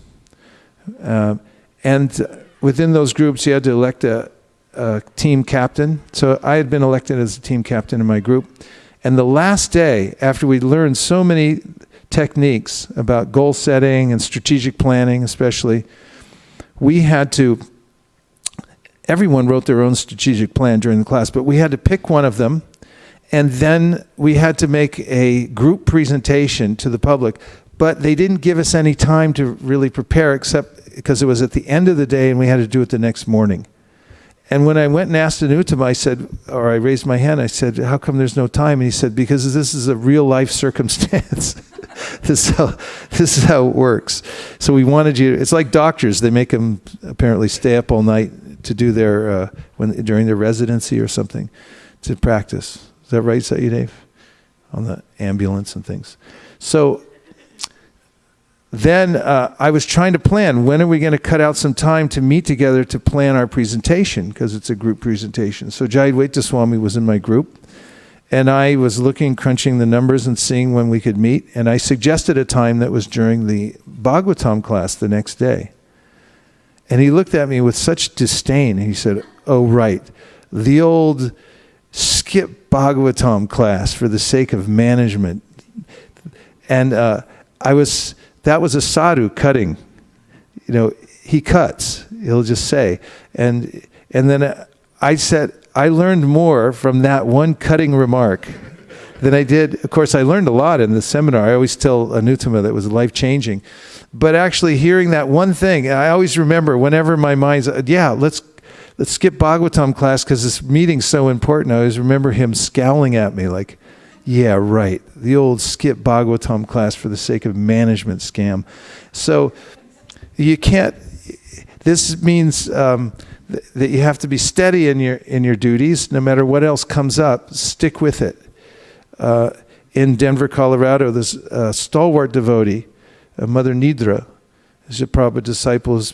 And within those groups, you had to elect a team captain. So I had been elected as a team captain in my group. And the last day, after we learned so many techniques about goal setting and strategic planning especially, we had to, everyone wrote their own strategic plan during the class, but we had to pick one of them, and then we had to make a group presentation to the public, but they didn't give us any time to really prepare except because it was at the end of the day and we had to do it the next morning. And when I went and asked Anuttama, I said, or I raised my hand, I said, how come there's no time? And he said, because this is a real life circumstance. This is how it works. So we wanted you, it's like doctors, they make them apparently stay up all night to do their, during their residency or something, to practice. Is that right, Dave? On the ambulance and things. So then I was trying to plan, when are we going to cut out some time to meet together to plan our presentation, because it's a group presentation. So Jayadvaita Swami was in my group, and I was crunching the numbers and seeing when we could meet, and I suggested a time that was during the Bhagavatam class the next day. And he looked at me with such disdain, and he said, oh right, the old skip Bhagavatam class for the sake of management. And that was a sadhu cutting. You know, he cuts, he'll just say. And then I said, I learned more from that one cutting remark than I did. Of course, I learned a lot in the seminar. I always tell Anuttama that it was life-changing. But actually hearing that one thing, I always remember whenever my mind's, let's skip Bhagavatam class because this meeting's so important. I always remember him scowling at me like, Yeah, right. The old skip Bhagavatam class for the sake of management scam. So you can't. This means that you have to be steady in your duties, no matter what else comes up. Stick with it. In Denver, Colorado, there's a stalwart devotee, Mother Nidra, who's a Prabhupada disciple, has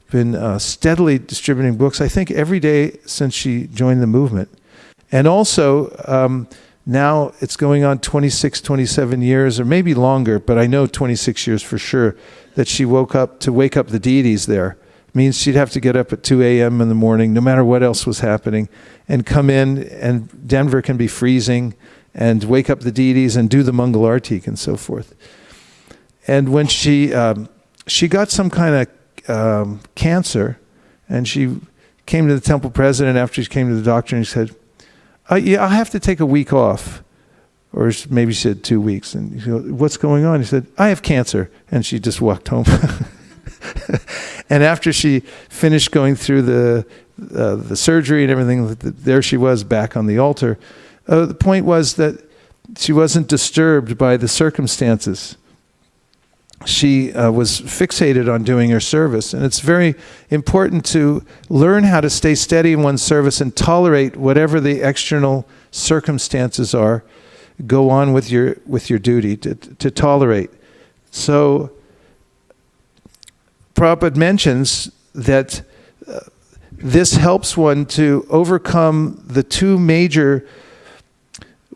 been steadily distributing books, I think, every day since she joined the movement. And also, now it's going on 26, 27 years, or maybe longer, but I know 26 years for sure, that she wake up the deities there. It means she'd have to get up at 2 a.m. in the morning, no matter what else was happening, and come in, and Denver can be freezing, and wake up the deities and do the Mangal Artik and so forth. And when she got some kind of cancer, and she came to the temple president after she came to the doctor, and he said, yeah, I'll have to take a week off. Or maybe she said 2 weeks. And he said, what's going on? He said, I have cancer. And she just walked home. And after she finished going through the surgery and everything, there she was back on the altar. The point was that she wasn't disturbed by the circumstances. She was fixated on doing her service. And it's very important to learn how to stay steady in one's service and tolerate whatever the external circumstances are. Go on with your duty, to tolerate. So Prabhupada mentions that this helps one to overcome the two major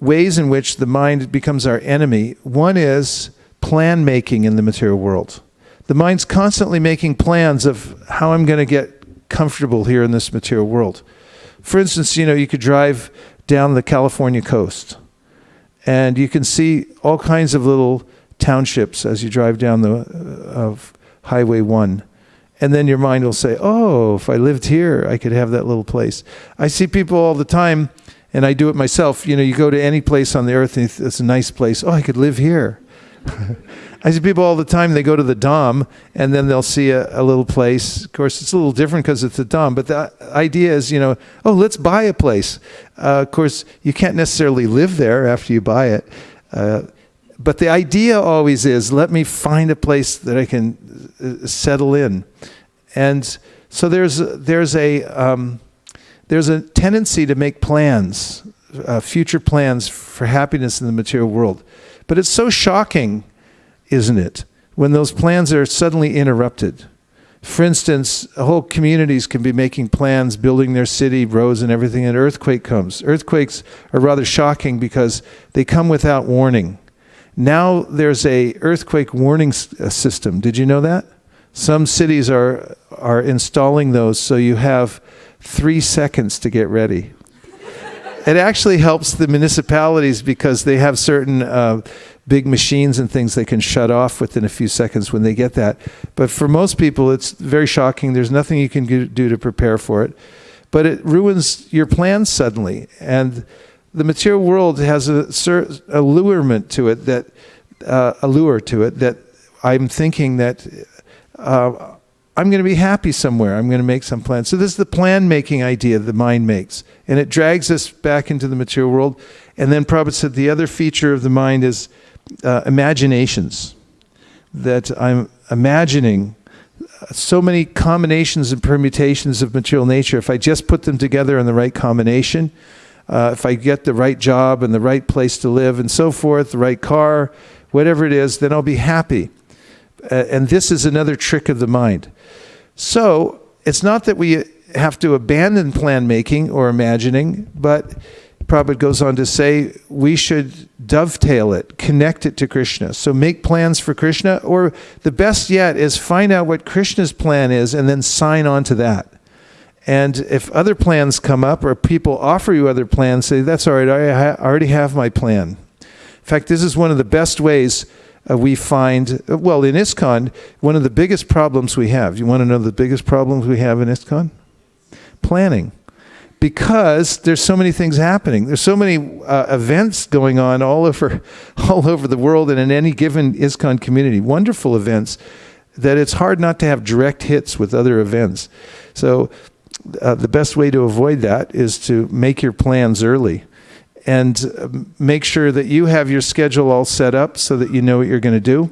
ways in which the mind becomes our enemy. One is plan making in the material world. The mind's constantly making plans of how I'm going to get comfortable here in this material world. For instance, you could drive down the California coast, and you can see all kinds of little townships as you drive down the Highway 1. And then your mind will say, oh, if I lived here, I could have that little place. I see people all the time, and I do it myself. You go to any place on the earth, and it's a nice place. Oh, I could live here. I see people all the time, they go to the Dham, and then they'll see a little place. Of course, it's a little different because it's a Dham, but the idea is, oh, let's buy a place. Of course, you can't necessarily live there after you buy it. But the idea always is, let me find a place that I can settle in. And so there's a tendency to make plans, future plans for happiness in the material world. But it's so shocking, isn't it, when those plans are suddenly interrupted. For instance, whole communities can be making plans, building their city, roads and everything, and an earthquake comes. Earthquakes are rather shocking because they come without warning. Now there's a earthquake warning system. Did you know that? Some cities are installing those, so you have 3 seconds to get ready. It actually helps the municipalities because they have certain big machines and things they can shut off within a few seconds when they get that. But for most people, it's very shocking. There's nothing you can do to prepare for it. But it ruins your plans suddenly. And the material world has a allurement to it that I'm thinking that I'm going to be happy somewhere. I'm going to make some plans. So this is the plan-making idea the mind makes. And it drags us back into the material world. And then Prabhupada said the other feature of the mind is imaginations. That I'm imagining so many combinations and permutations of material nature. If I just put them together in the right combination, if I get the right job and the right place to live and so forth, the right car, whatever it is, then I'll be happy. And this is another trick of the mind. So it's not that we have to abandon plan making or imagining, but Prabhupada goes on to say we should dovetail it, connect it to Krishna. So make plans for Krishna, or the best yet is find out what Krishna's plan is and then sign on to that. And if other plans come up or people offer you other plans, say, that's all right, I already have my plan. In fact, this is one of the best ways we find, well, in ISKCON, one of the biggest problems we have. You want to know the biggest problems we have in ISKCON? Planning. Because there's so many things happening. There's so many events going on all over the world and in any given ISKCON community. Wonderful events that it's hard not to have direct hits with other events. So the best way to avoid that is to make your plans early. and make sure that you have your schedule all set up so that you know what you're going to do,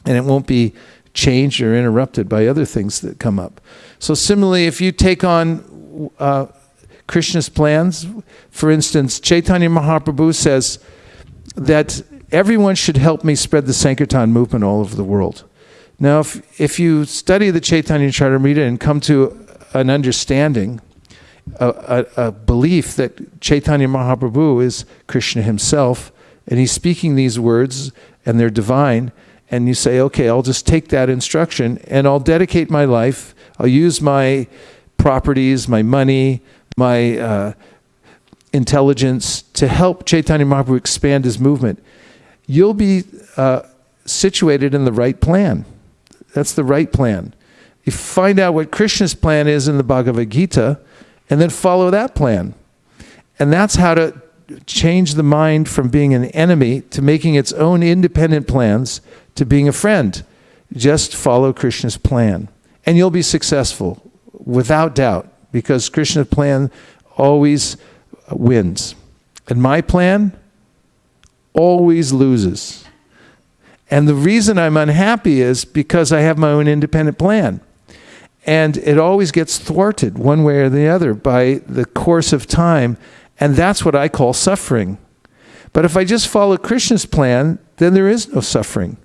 and it won't be changed or interrupted by other things that come up. So similarly, if you take on Krishna's plans, for instance, Chaitanya Mahaprabhu says that everyone should help me spread the Sankirtan movement all over the world. Now, if you study the Chaitanya Charitamrita and come to an understanding, a belief that Chaitanya Mahaprabhu is Krishna himself, and he's speaking these words, and they're divine, and you say, okay, I'll just take that instruction, and I'll dedicate my life, I'll use my properties, my money, my intelligence to help Chaitanya Mahaprabhu expand his movement. You'll be situated in the right plan. That's the right plan. You find out what Krishna's plan is in the Bhagavad-Gita, and then follow that plan. And that's how to change the mind from being an enemy to making its own independent plans to being a friend. Just follow Krishna's plan. And you'll be successful, without doubt, because Krishna's plan always wins. And my plan always loses. And the reason I'm unhappy is because I have my own independent plan. And it always gets thwarted one way or the other by the course of time. And that's what I call suffering. But if I just follow Krishna's plan, then there is no suffering.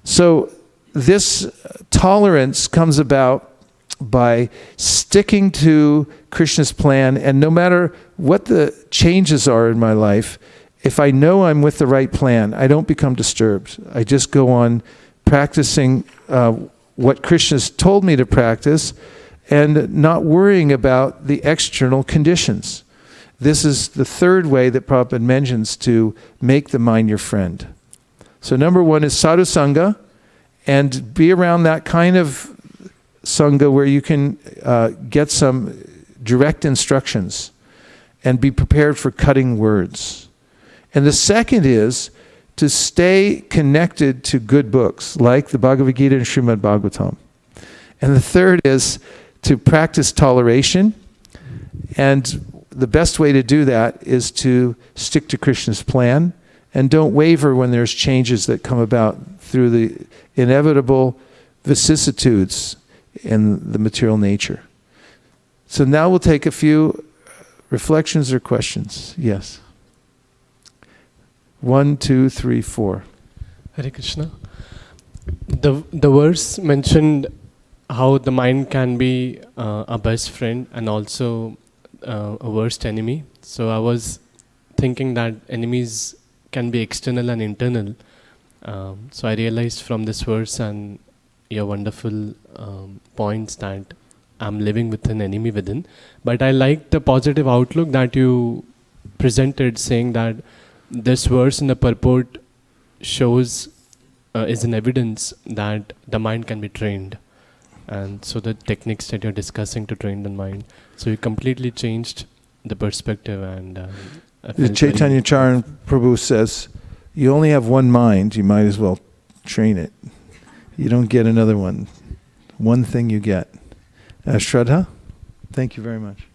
So this tolerance comes about by sticking to Krishna's plan, and no matter what the changes are in my life, if I know I'm with the right plan, I don't become disturbed. I just go on practicing what Krishna's told me to practice and not worrying about the external conditions. This is the third way that Prabhupada mentions to make the mind your friend. So number one is sadhu sangha, and be around that kind of sangha where you can get some direct instructions and be prepared for cutting words. And the second is to stay connected to good books like the Bhagavad-Gita and Srimad Bhagavatam. And the third is to practice toleration. And the best way to do that is to stick to Krishna's plan and don't waver when there's changes that come about through the inevitable vicissitudes in the material nature. So now we'll take a few reflections or questions. Yes. 1, 2, 3, 4. Hare Krishna. The verse mentioned how the mind can be a best friend and also a worst enemy. So I was thinking that enemies can be external and internal. So I realized from this verse and your wonderful points that I'm living with an enemy within. But I like the positive outlook that you presented, saying that this verse in the purport shows is an evidence that the mind can be trained. And so the techniques that you're discussing to train the mind. So you completely changed the perspective. And the Chaitanya Charan Prabhu says, you only have one mind, you might as well train it. You don't get another one. One thing you get. Shraddha, thank you very much.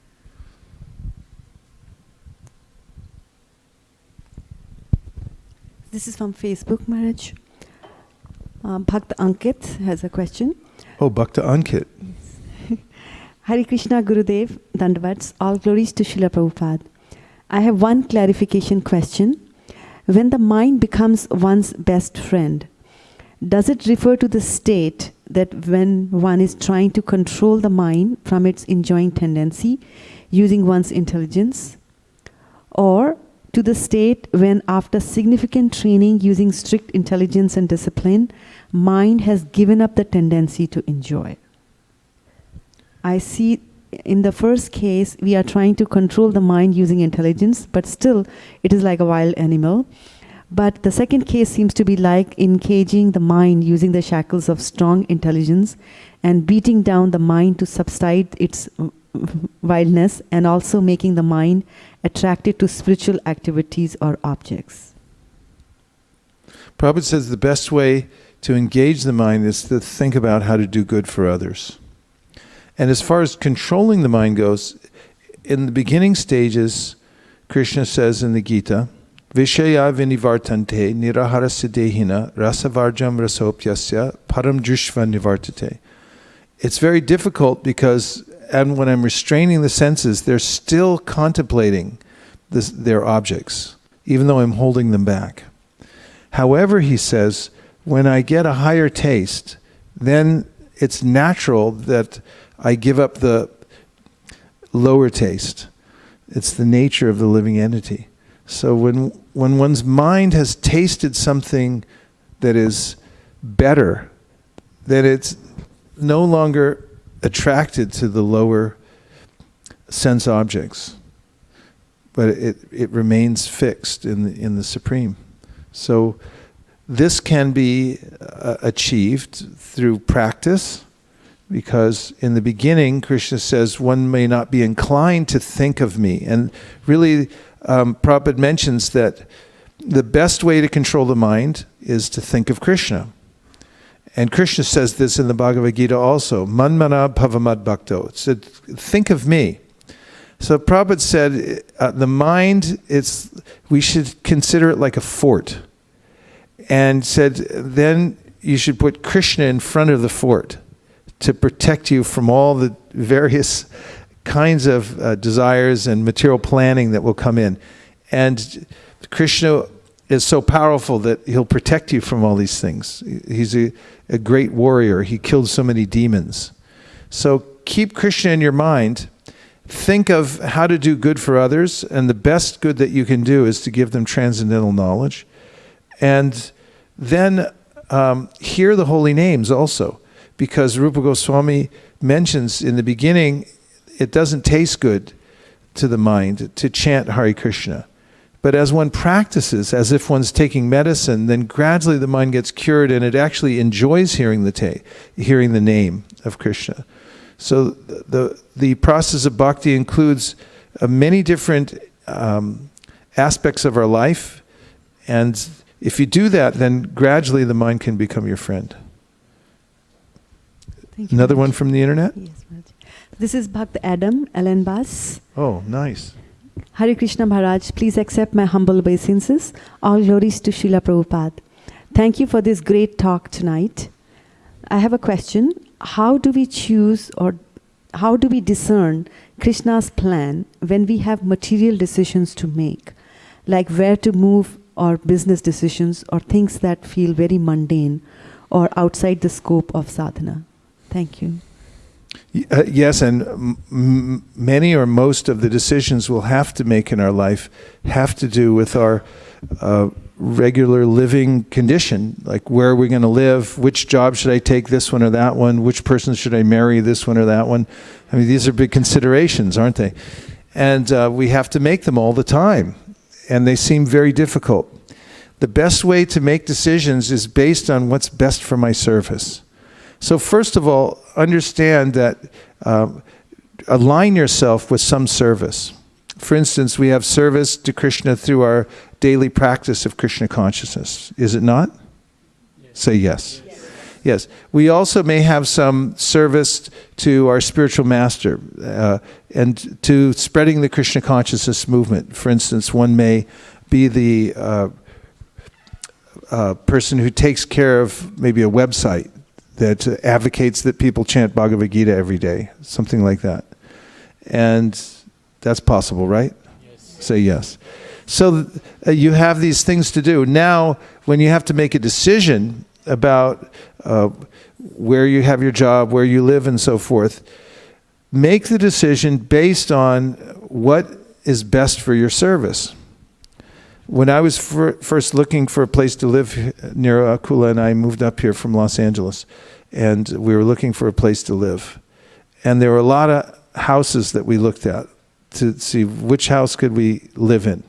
This is from Facebook, Maharaj. Bhakta Ankit has a question. Oh, Bhakta Ankit. Hare Krishna Gurudev, Dandavats, all glories to Srila Prabhupada. I have one clarification question. When the mind becomes one's best friend, does it refer to the state that when one is trying to control the mind from its enjoying tendency using one's intelligence? Or to the state when after significant training using strict intelligence and discipline, mind has given up the tendency to enjoy? I see in the first case, we are trying to control the mind using intelligence, but still it is like a wild animal. But the second case seems to be like encaging the mind using the shackles of strong intelligence and beating down the mind to subside its wildness, and also making the mind attracted to spiritual activities or objects. Prabhupada says the best way to engage the mind is to think about how to do good for others. And as far as controlling the mind goes, in the beginning stages, Krishna says in the Gita, Vishaya vinivartante nirahara siddhina rasavarjam rasopyasya param drushva nivartate. It's very difficult because, and when I'm restraining the senses, they're still contemplating their objects, even though I'm holding them back. However, he says, when I get a higher taste, then it's natural that I give up the lower taste. It's the nature of the living entity. So when one's mind has tasted something that is better, then it's no longer attracted to the lower sense objects, but it remains fixed in the Supreme. So this can be achieved through practice, because in the beginning, Krishna says, one may not be inclined to think of me. And really, Prabhupada mentions that the best way to control the mind is to think of Krishna. And Krishna says this in the Bhagavad-Gita also, Manmana bhavamad bhakto. It said, think of me. So Prabhupada said, the mind, we should consider it like a fort. And said, then you should put Krishna in front of the fort to protect you from all the various kinds of desires and material planning that will come in. And Krishna is so powerful that he'll protect you from all these things. He's a great warrior. He killed so many demons. So keep Krishna in your mind. Think of how to do good for others, and the best good that you can do is to give them transcendental knowledge. And then hear the holy names also, because Rupa Goswami mentions in the beginning, it doesn't taste good to the mind to chant Hare Krishna. But as one practices, as if one's taking medicine, then gradually the mind gets cured and it actually enjoys hearing the name of Krishna. So the process of bhakti includes many different aspects of our life, and if you do that, then gradually the mind can become your friend. Thank you. Another one from the internet? Yes, Maharaj. This is Bhakt Adam Allenbas. Oh, nice. Hare Krishna Maharaj, please accept my humble obeisances. All glories to Srila Prabhupada. Thank you for this great talk tonight. I have a question. How do we choose, or how do we discern Krishna's plan when we have material decisions to make, like where to move, or business decisions, or things that feel very mundane or outside the scope of sadhana? Thank you. Yes, and many or most of the decisions we'll have to make in our life have to do with our regular living condition, like where are we going to live, which job should I take, this one or that one, which person should I marry, this one or that one. I mean, these are big considerations, aren't they? And we have to make them all the time, and they seem very difficult. The best way to make decisions is based on what's best for my service. So first of all, understand that align yourself with some service. For instance, we have service to Krishna through our daily practice of Krishna consciousness. Is it not? Yes. Say yes. Yes. Yes. We also may have some service to our spiritual master and to spreading the Krishna consciousness movement. For instance, one may be the person who takes care of maybe a website that advocates that people chant Bhagavad-Gita every day, something like that. And that's possible, right? Yes. Say yes. So you have these things to do. Now, when you have to make a decision about where you have your job, where you live, and so forth, make the decision based on what is best for your service. When I was first looking for a place to live near Akula, and I moved up here from Los Angeles, and we were looking for a place to live. And there were a lot of houses that we looked at to see which house could we live in.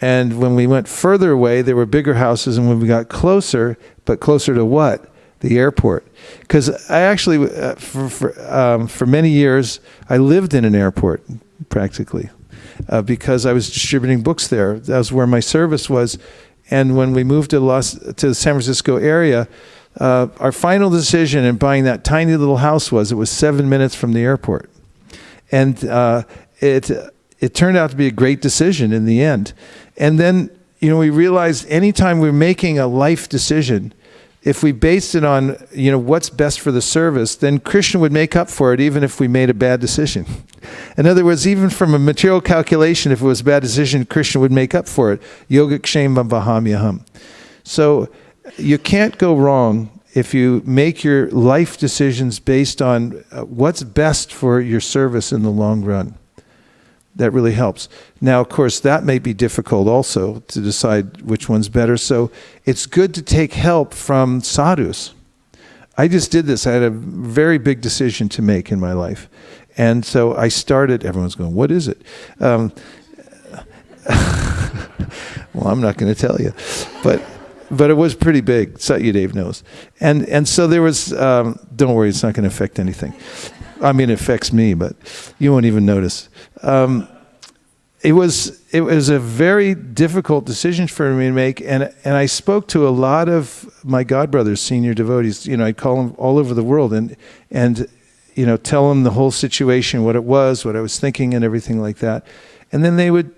And when we went further away, there were bigger houses, and when we got closer, but closer to what? The airport. Because I actually, for many years, I lived in an airport, practically. Because I was distributing books there. That was where my service was. And when we moved to the San Francisco area, our final decision in buying that tiny little house was 7 minutes from the airport. And it it turned out to be a great decision in the end. And then, we realized anytime we're making a life decision, if we based it on, what's best for the service, then Krishna would make up for it even if we made a bad decision. In other words, even from a material calculation, if it was a bad decision, Krishna would make up for it. Yogakshema vahamyaham. So you can't go wrong if you make your life decisions based on what's best for your service in the long run. That really helps. Now, of course, that may be difficult also to decide which one's better. So it's good to take help from sadhus. I just did this. I had a very big decision to make in my life. And so I started, everyone's going, what is it? Well, I'm not going to tell you. But it was pretty big. Satyadeva knows. And so there was, don't worry, it's not going to affect anything. I mean, it affects me, but you won't even notice. It was a very difficult decision for me to make, and I spoke to a lot of my godbrothers, senior devotees. I'd call them all over the world, and tell them the whole situation, what it was, what I was thinking, and everything like that. And then they would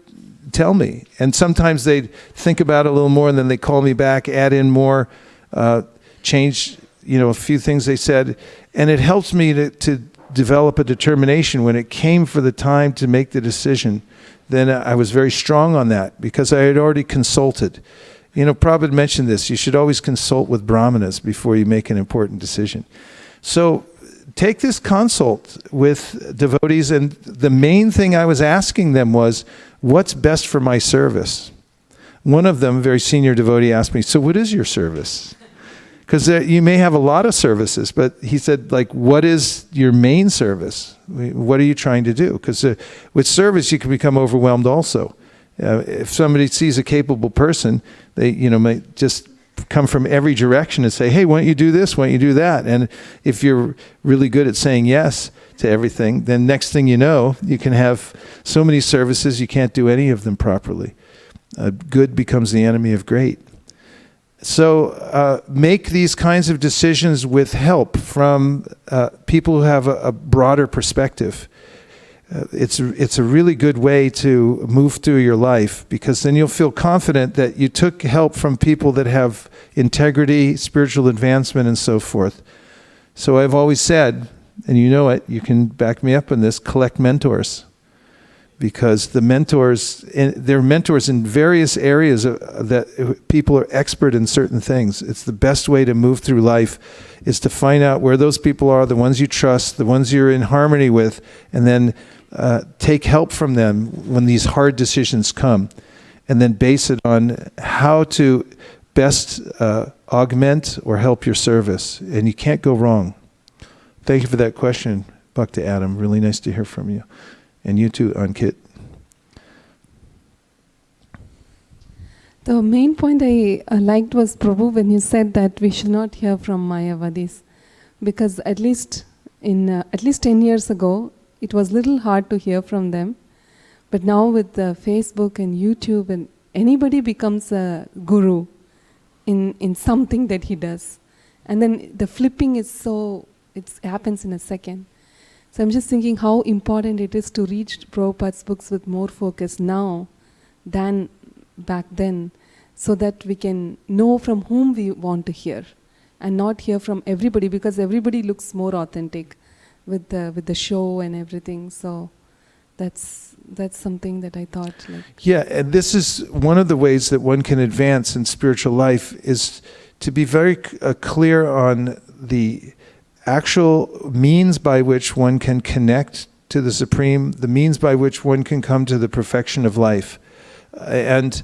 tell me, and sometimes they'd think about it a little more, and then they call me back, add in more, change, a few things they said, and it helps me to develop a determination. When it came for the time to make the decision, then I was very strong on that because I had already consulted. Prabhupada mentioned this, you should always consult with brahmanas before you make an important decision. So take this consult with devotees, and the main thing I was asking them was, what's best for my service? One of them, a very senior devotee, asked me, so what is your service? Because you may have a lot of services, but he said, what is your main service? What are you trying to do? Because with service, you can become overwhelmed also. If somebody sees a capable person, they might just come from every direction and say, hey, why don't you do this? Why don't you do that? And if you're really good at saying yes to everything, then next thing you know, you can have so many services, you can't do any of them properly. Good becomes the enemy of great. So make these kinds of decisions with help from people who have a broader perspective. It's a really good way to move through your life, because then you'll feel confident that you took help from people that have integrity, spiritual advancement, and so forth. So I've always said, and you know it, you can back me up on this, collect mentors. Because the mentors, they're mentors in various areas that people are expert in certain things. It's the best way to move through life, is to find out where those people are, the ones you trust, the ones you're in harmony with, and then take help from them when these hard decisions come, and then base it on how to best augment or help your service. And you can't go wrong. Thank you for that question, Bhakti Adam. Really nice to hear from you. And you too, Ankit. The main point I liked was, Prabhu, when you said that we should not hear from Mayavadis. Because at least 10 years ago, it was little hard to hear from them. But now with Facebook and YouTube, and anybody becomes a guru in something that he does. And then the flipping is it happens in a second. So I'm just thinking how important it is to read Prabhupada's books with more focus now than back then, so that we can know from whom we want to hear and not hear from everybody, because everybody looks more authentic with the show and everything. So that's something that I thought. Yeah, and this is one of the ways that one can advance in spiritual life, is to be very clear on the actual means by which one can connect to the Supreme, the means by which one can come to the perfection of life. And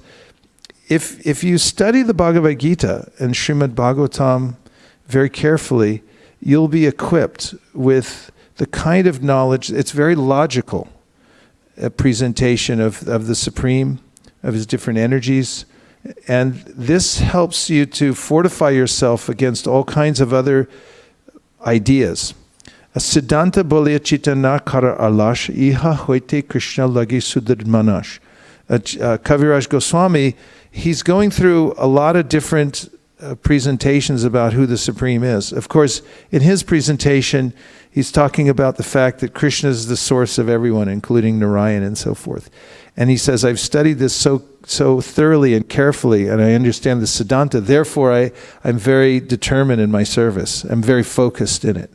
if you study the Bhagavad-Gita and Srimad Bhagavatam very carefully, you'll be equipped with the kind of knowledge, it's very logical, a presentation of the Supreme, of his different energies. And this helps you to fortify yourself against all kinds of other ideas. Siddhanta bolya chitana kara alash iha hoite Krishna lagi sudadmanash. Kaviraj Goswami, he's going through a lot of different presentations about who the Supreme is. Of course, in his presentation, He's talking about the fact that Krishna is the source of everyone, including Narayan and so forth. And he says, I've studied this so thoroughly and carefully, and I understand the Siddhanta. Therefore, I'm very determined in my service. I'm very focused in it.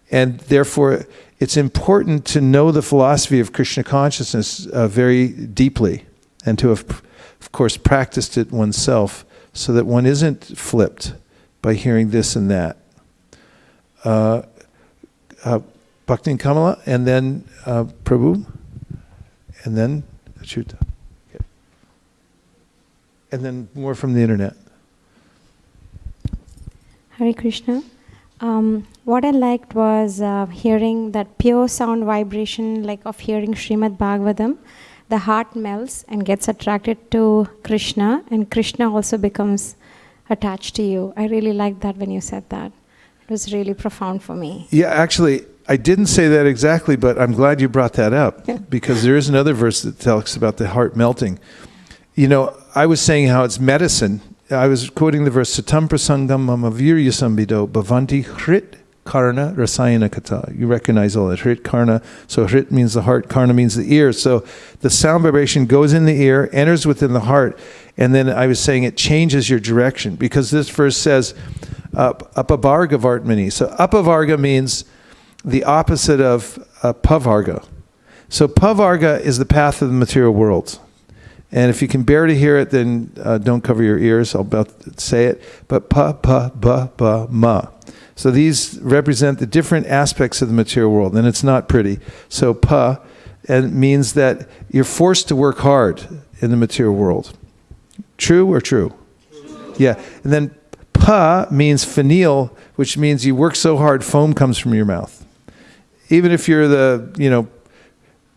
And therefore, it's important to know the philosophy of Krishna consciousness very deeply, and to have, of course, practiced it oneself, so that one isn't flipped by hearing this and that. Bhakti and Kamala, and then Prabhu, and then Achyuta. Okay. And then more from the internet. Hare Krishna. What I liked was hearing that pure sound vibration, like of hearing Srimad Bhagavatam. The heart melts and gets attracted to Krishna, and Krishna also becomes attached to you. I really liked that when you said that. It was really profound for me. Yeah, actually, I didn't say that exactly, but I'm glad you brought that up, because there is another verse that talks about the heart melting. You know, I was saying how it's medicine. I was quoting the verse, Satam prasangam mama virya sambido bhavanti hrit karna rasayana kata. You recognize all that. Hrit karna. So hrit means the heart, karna means the ear. So the sound vibration goes in the ear, enters within the heart, and then I was saying it changes your direction, because this verse says apavarga vartmani. So apavarga means the opposite of pavarga. So pavarga is the path of the material world. And if you can bear to hear it, then don't cover your ears. I'll about to say it. But pa, pa, ba, ba, ma. So these represent the different aspects of the material world, and it's not pretty. So pa and means that you're forced to work hard in the material world. True or true? True. Yeah. And then pa means finial, which means you work so hard, foam comes from your mouth. Even if you're the,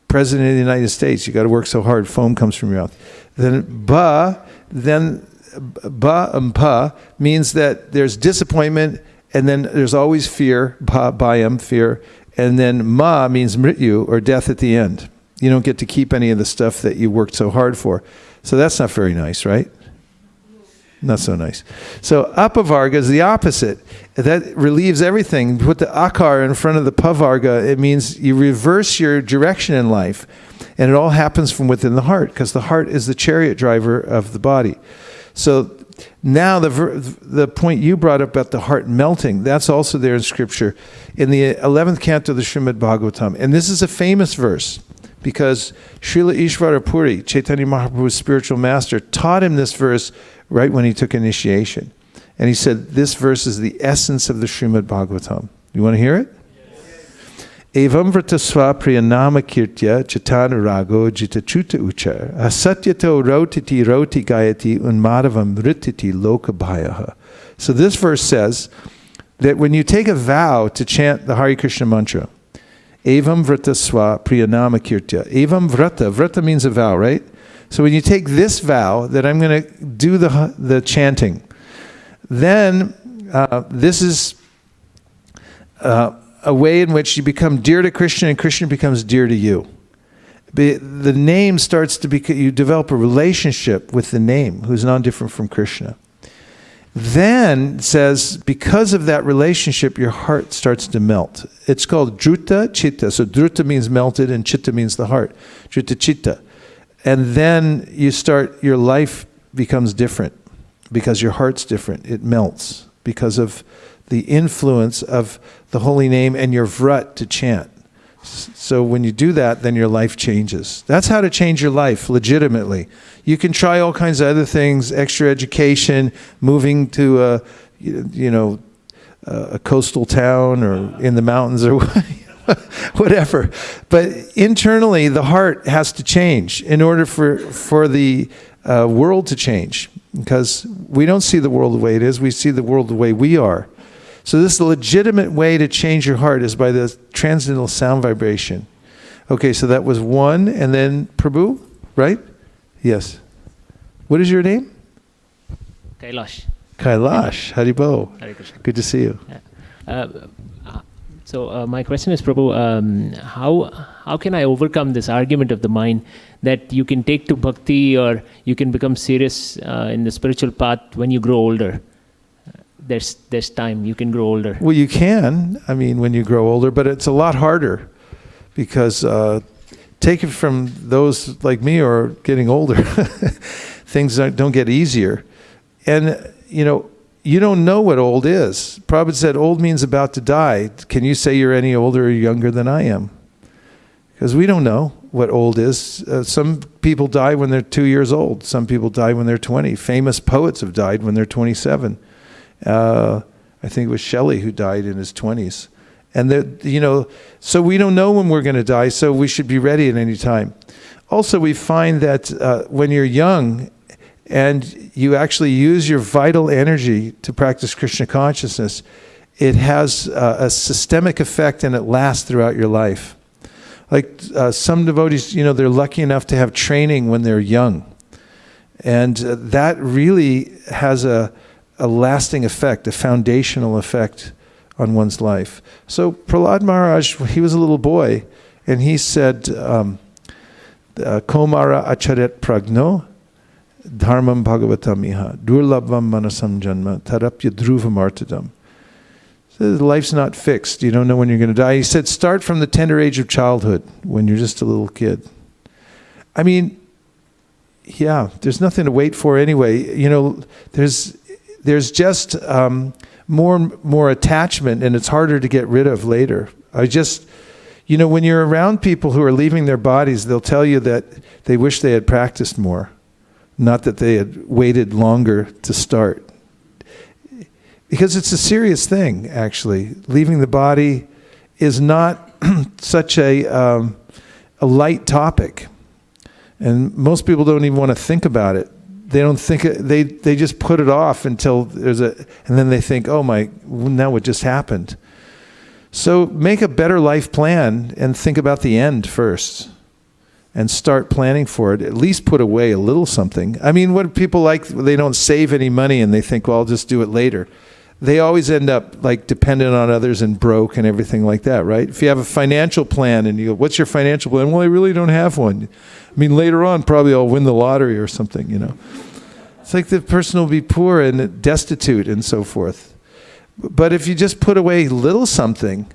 President of the United States, you got to work so hard, foam comes from your mouth. Then ba and pa means that there's disappointment, and then there's always fear, bhayam, fear, and then ma means mrityu, or death at the end. You don't get to keep any of the stuff that you worked so hard for. So that's not very nice, right? Not so nice. So apavarga is the opposite. That relieves everything. Put the akar in front of the pavarga, it means you reverse your direction in life. And it all happens from within the heart, because the heart is the chariot driver of the body. So now the point you brought up about the heart melting, that's also there in Scripture. In the 11th canto of the Srimad Bhagavatam. And this is a famous verse, because Srila Ishvara Puri, Chaitanya Mahaprabhu's spiritual master, taught him this verse right when he took initiation. And he said, this verse is the essence of the Srimad Bhagavatam. You want to hear it? Evam vrata sva priyanama kirtya chatana rago jita chuta uchar asatyato rotiti roti gayati unmadavam rititi lokabhayaha. So this verse says that when you take a vow to chant the Hare Krishna mantra, Evam vrata sva priyanama kirtya. Evam vrata means a vow, right? So when you take this vow that I'm going to do the chanting, then this is a way in which you become dear to Krishna, and Krishna becomes dear to you. The name starts to become, you develop a relationship with the name, who's non-different from Krishna. Then it says, because of that relationship, your heart starts to melt. It's called druta chitta. So druta means melted, and chitta means the heart. Druta chitta. And then your life becomes different, because your heart's different. It melts because of the influence of the holy name and your vrat to chant. So when you do that, then your life changes. That's how to change your life legitimately. You can try all kinds of other things, extra education, moving to a coastal town or in the mountains or whatever. But internally, the heart has to change in order for the world to change. Because we don't see the world the way it is, we see the world the way we are. So this legitimate way to change your heart is by the transcendental sound vibration. Okay, so that was one, and then Prabhu, right? Yes. What is your name? Kailash. Kailash. Haribo. Hare Krishna. Good to see you. So my question is, Prabhu, how can I overcome this argument of the mind that you can take to bhakti or you can become serious in the spiritual path when you grow older? there's time, you can grow older. Well, you can, I mean, when you grow older, but it's a lot harder because take it from those like me or getting older, things don't get easier. And, you don't know what old is. Prabhupada said old means about to die. Can you say you're any older or younger than I am? Because we don't know what old is. Some people die when they're 2 years old. Some people die when they're 20. Famous poets have died when they're 27. I think it was Shelley who died in his 20s. And so we don't know when we're going to die, so we should be ready at any time. Also, we find that when you're young and you actually use your vital energy to practice Krishna consciousness, it has a systemic effect and it lasts throughout your life. Like some devotees, they're lucky enough to have training when they're young. And that really has a lasting effect, a foundational effect on one's life. So Prahlad Maharaj, he was a little boy, and he said, Komara acharet pragno, dharmam bhagavatam iha, durlabvam manasam janma, tarapya dhruvam artadam. So life's not fixed. You don't know when you're going to die. He said, start from the tender age of childhood, when you're just a little kid. I mean, yeah, there's nothing to wait for anyway. There's just more attachment, and it's harder to get rid of later. When you're around people who are leaving their bodies, they'll tell you that they wish they had practiced more, not that they had waited longer to start. Because it's a serious thing, actually. Leaving the body is not such a light topic. And most people don't even want to think about it. They don't think they just put it off until and then they think, now what just happened? So make a better life plan and think about the end first. And start planning for it. At least put away a little something. I mean, what people like, they don't save any money and they think, well, I'll just do it later. They always end up like dependent on others and broke and everything like that, right? If you have a financial plan and you go, what's your financial plan? Well, I really don't have one. I mean, later on, probably I'll win the lottery or something, It's like the person will be poor and destitute and so forth. But if you just put away little something,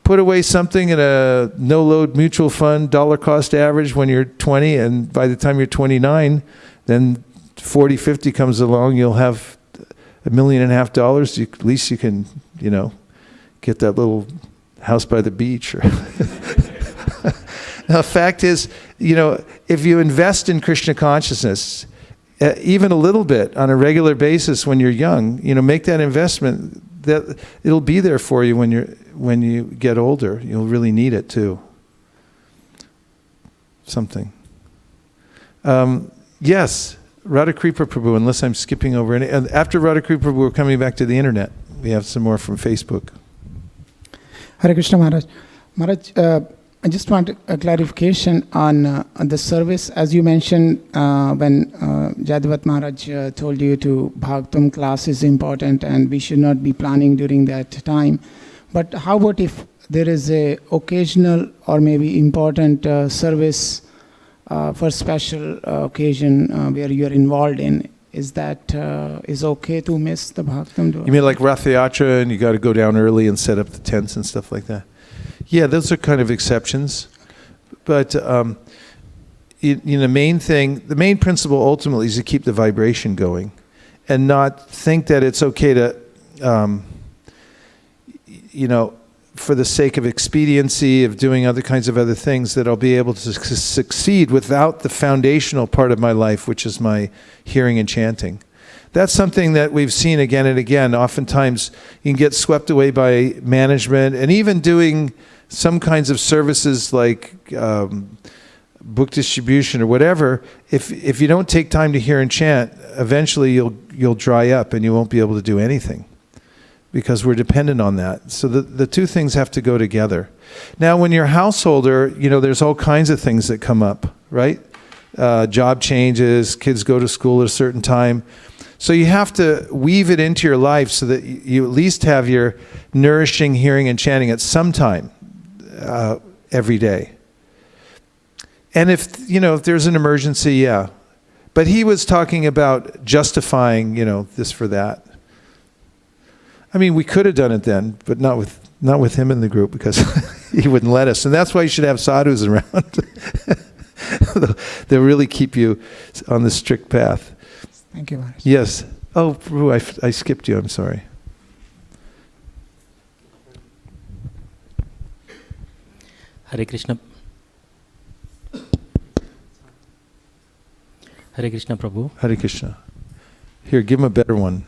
put away something in a no-load mutual fund, dollar cost average when you're 20, and by the time you're 29, then 40, 50 comes along, you'll have $1.5 million. At least you can, get that little house by the beach. Now, the fact is, if you invest in Krishna consciousness, even a little bit on a regular basis when you're young, make that investment. That it'll be there for you when you get older. You'll really need it too. Something. Yes, Radhakripa Prabhu, unless I'm skipping over any. And after Radhakripa Prabhu, we're coming back to the internet. We have some more from Facebook. Hare Krishna Maharaj. Maharaj, I just want a clarification on the service. As you mentioned, when Jadavat Maharaj told you to Bhagavatam class is important and we should not be planning during that time. But how about if there is a occasional or maybe important service for special occasion where you are involved in? Is that is okay to miss the Bhagavatam? You mean like Rath Yatra and you got to go down early and set up the tents and stuff like that? Yeah, those are kind of exceptions. But the main principle ultimately is to keep the vibration going and not think that it's okay to, for the sake of expediency, of doing other kinds of other things, that I'll be able to succeed without the foundational part of my life, which is my hearing and chanting. That's something that we've seen again and again. Oftentimes you can get swept away by management and even doing some kinds of services like book distribution or whatever. If you don't take time to hear and chant, eventually you'll dry up and you won't be able to do anything because we're dependent on that. So the two things have to go together. Now, when you're a householder, there's all kinds of things that come up, right? Job changes, kids go to school at a certain time. So you have to weave it into your life so that you at least have your nourishing hearing and chanting at some time every day. And if there's an emergency, yeah. But he was talking about justifying, this for that. I mean, we could have done it then, but not with him in the group, because he wouldn't let us. And that's why you should have sadhus around. They'll really keep you on the strict path. Thank you, Maharaj. Yes. Oh, Prabhu, I skipped you. I'm sorry. Hare Krishna. Hare Krishna, Prabhu. Hare Krishna. Here, give him a better one.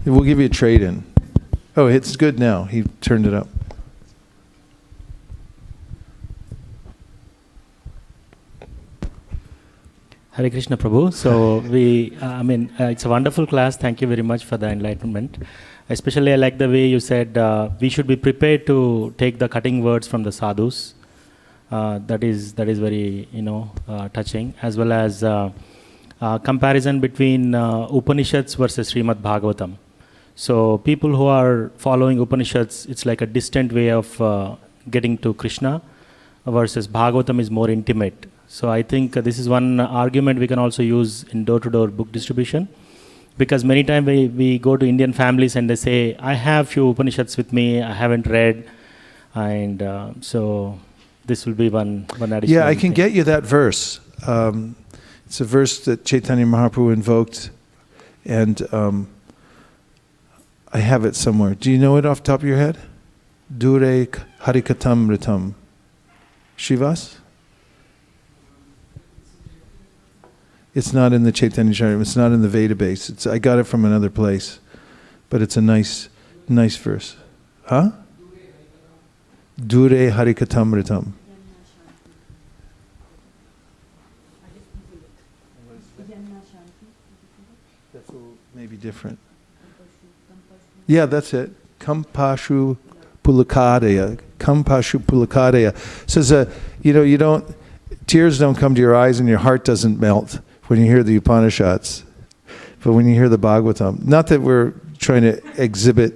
We'll give you a trade-in. Oh, it's good now. He turned it up. Hare Krishna, Prabhu. So it's a wonderful class. Thank you very much for the enlightenment. Especially, I like the way you said we should be prepared to take the cutting words from the sadhus. That is very touching, as well as comparison between Upanishads versus Srimad Bhagavatam. So people who are following Upanishads, it's like a distant way of getting to Krishna, versus Bhagavatam is more intimate. So I think this is one argument we can also use in door-to-door book distribution, because many times we go to Indian families and they say, I have few Upanishads with me, I haven't read, and so this will be one additional Yeah, I can thing. get you that verse. It's a verse that Chaitanya Mahaprabhu invoked, and I have it somewhere. Do you know it off the top of your head? Dure harikatam ritam. Shivas? It's not in the Chaitanya Charitamrita. It's not in the Veda base. I got it from another place, but it's a nice verse. Huh? Dure harikatamritam. That's maybe different. Yeah, that's it. Kampashu pulakadaya. Kampashu pulakadaya says, tears don't come to your eyes and your heart doesn't melt when you hear the Upanishads, but when you hear the Bhagavatam. Not that we're trying to exhibit,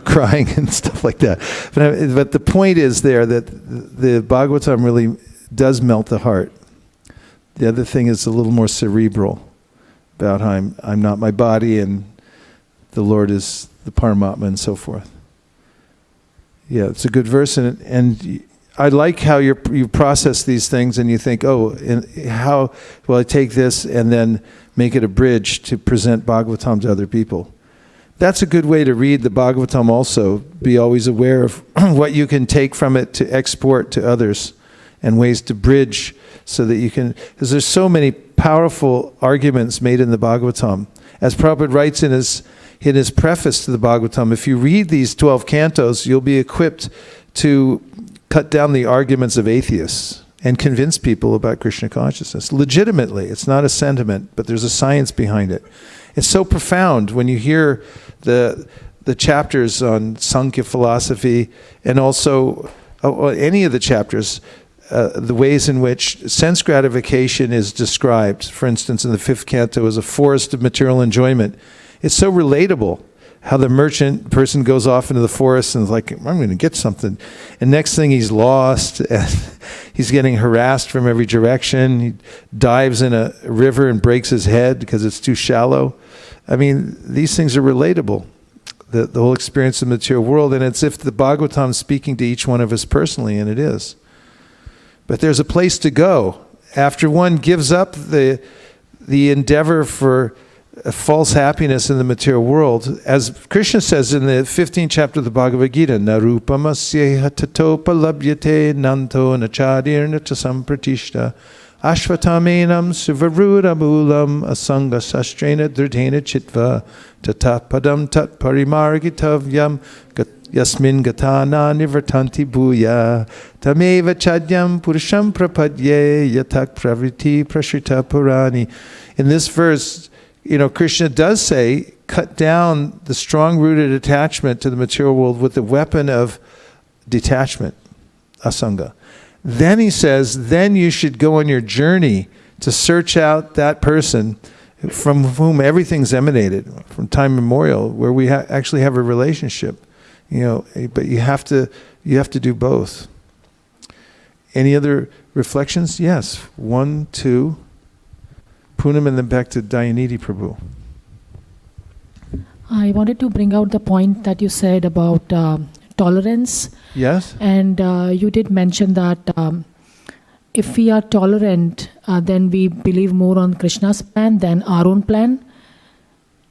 crying and stuff like that, but the point is there that the Bhagavatam really does melt the heart. The other thing is a little more cerebral, about how I'm not my body and the Lord is the Paramatma and so forth. Yeah, it's a good verse, and I like how you process these things and you think, how will I take this and then make it a bridge to present Bhagavatam to other people? That's a good way to read the Bhagavatam also. Be always aware of what you can take from it to export to others and ways to bridge so that you can, because there's so many powerful arguments made in the Bhagavatam. As Prabhupada writes in his preface to the Bhagavatam, if you read these 12 cantos, you'll be equipped to cut down the arguments of atheists and convince people about Krishna consciousness. Legitimately, it's not a sentiment, but there's a science behind it. It's so profound when you hear the chapters on Sankhya philosophy, and also any of the chapters, the ways in which sense gratification is described. For instance, in the 5th canto as a forest of material enjoyment. It's so relatable. How the merchant person goes off into the forest and is like, I'm going to get something. And next thing he's lost, and he's getting harassed from every direction. He dives in a river and breaks his head because it's too shallow. I mean, these things are relatable. The whole experience of the material world, and it's if the Bhagavatam is speaking to each one of us personally, and it is. But there's a place to go. After one gives up the endeavor for a false happiness in the material world, as Krishna says in the 15th chapter of the Bhagavad-Gita, Narupamasya tatopa labhyate nanto nachadirna chasampratishta ashvatamenam suvaruda mulam asanga sastrena drdhena chitva tatapadam tat parimargitavyam yasmin gatana nivartanti bhuya tameva chadyam purusham prapadye yatak pravriti prashrita purani. In this verse, Krishna does say, cut down the strong-rooted attachment to the material world with the weapon of detachment, asanga. Then he says, then you should go on your journey to search out that person from whom everything's emanated, from time immemorial, where we actually have a relationship. But you have to do both. Any other reflections? Yes. 1, 2. Poonam, and then back to Dayanidhi Prabhu. I wanted to bring out the point that you said about tolerance. Yes? And you did mention that if we are tolerant, then we believe more on Krishna's plan than our own plan.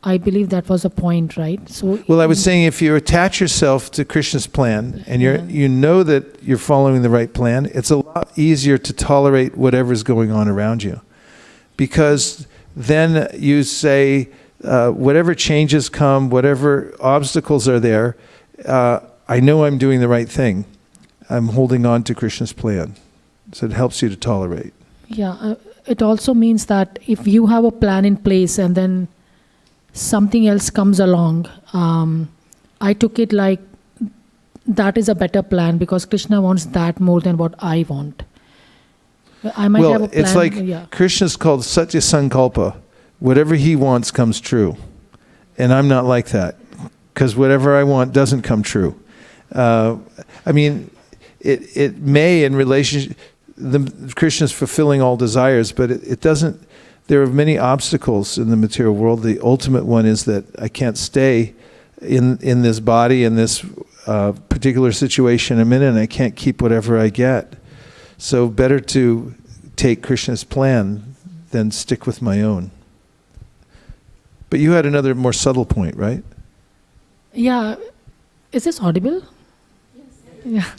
I believe that was a point, right? So, well, I was saying if you attach yourself to Krishna's plan and you know that you're following the right plan, it's a lot easier to tolerate whatever's going on around you. Because then you say, whatever changes come, whatever obstacles are there, I know I'm doing the right thing. I'm holding on to Krishna's plan. So it helps you to tolerate. Yeah, it also means that if you have a plan in place and then something else comes along, I took it like that is a better plan because Krishna wants that more than what I want. I might have a plan. It's like Krishna's called Satya Sankalpa. Whatever he wants comes true. And I'm not like that because whatever I want doesn't come true. I mean, it may in relationship, Krishna's fulfilling all desires, but it doesn't. There are many obstacles in the material world. The ultimate one is that I can't stay in this body, in this particular situation I'm in, and I can't keep whatever I get. So better to take Krishna's plan than stick with my own. But you had another more subtle point, right? Yeah. Is this audible? Yes. Yeah.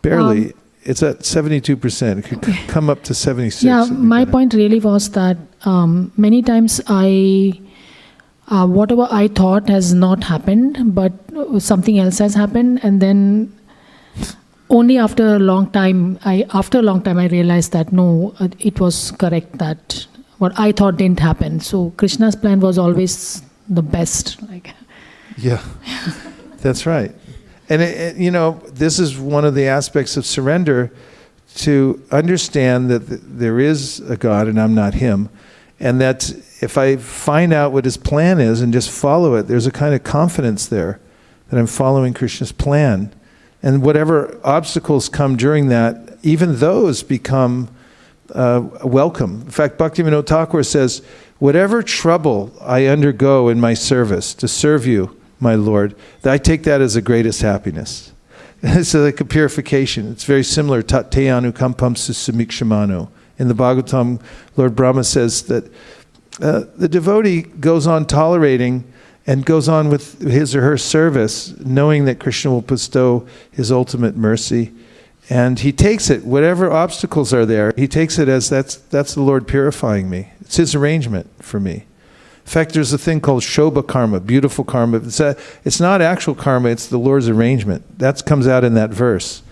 Barely. It's at 72%. It could come up to 76%. Yeah, my point really was that many times whatever I thought has not happened, but something else has happened, and then only after a long time I realized that no, it was correct that what I thought didn't happen. So Krishna's plan was always the best. Yeah, that's right. And this is one of the aspects of surrender, to understand that there is a God and I'm not him, and that if I find out what his plan is and just follow it, there's a kind of confidence there that I'm following Krishna's plan. And whatever obstacles come during that, even those become welcome. In fact, Bhaktivinoda Thakur says, whatever trouble I undergo in my service to serve you, my Lord, I take that as the greatest happiness. It's like a purification. It's very similar. Tat te anukampam susamikshimano. In the Bhagavatam, Lord Brahma says that the devotee goes on tolerating and goes on with his or her service, knowing that Krishna will bestow his ultimate mercy. And he takes it, whatever obstacles are there, he takes it as that's the Lord purifying me. It's his arrangement for me. In fact, there's a thing called Shobha karma, beautiful karma. It's not actual karma, it's the Lord's arrangement. That comes out in that verse.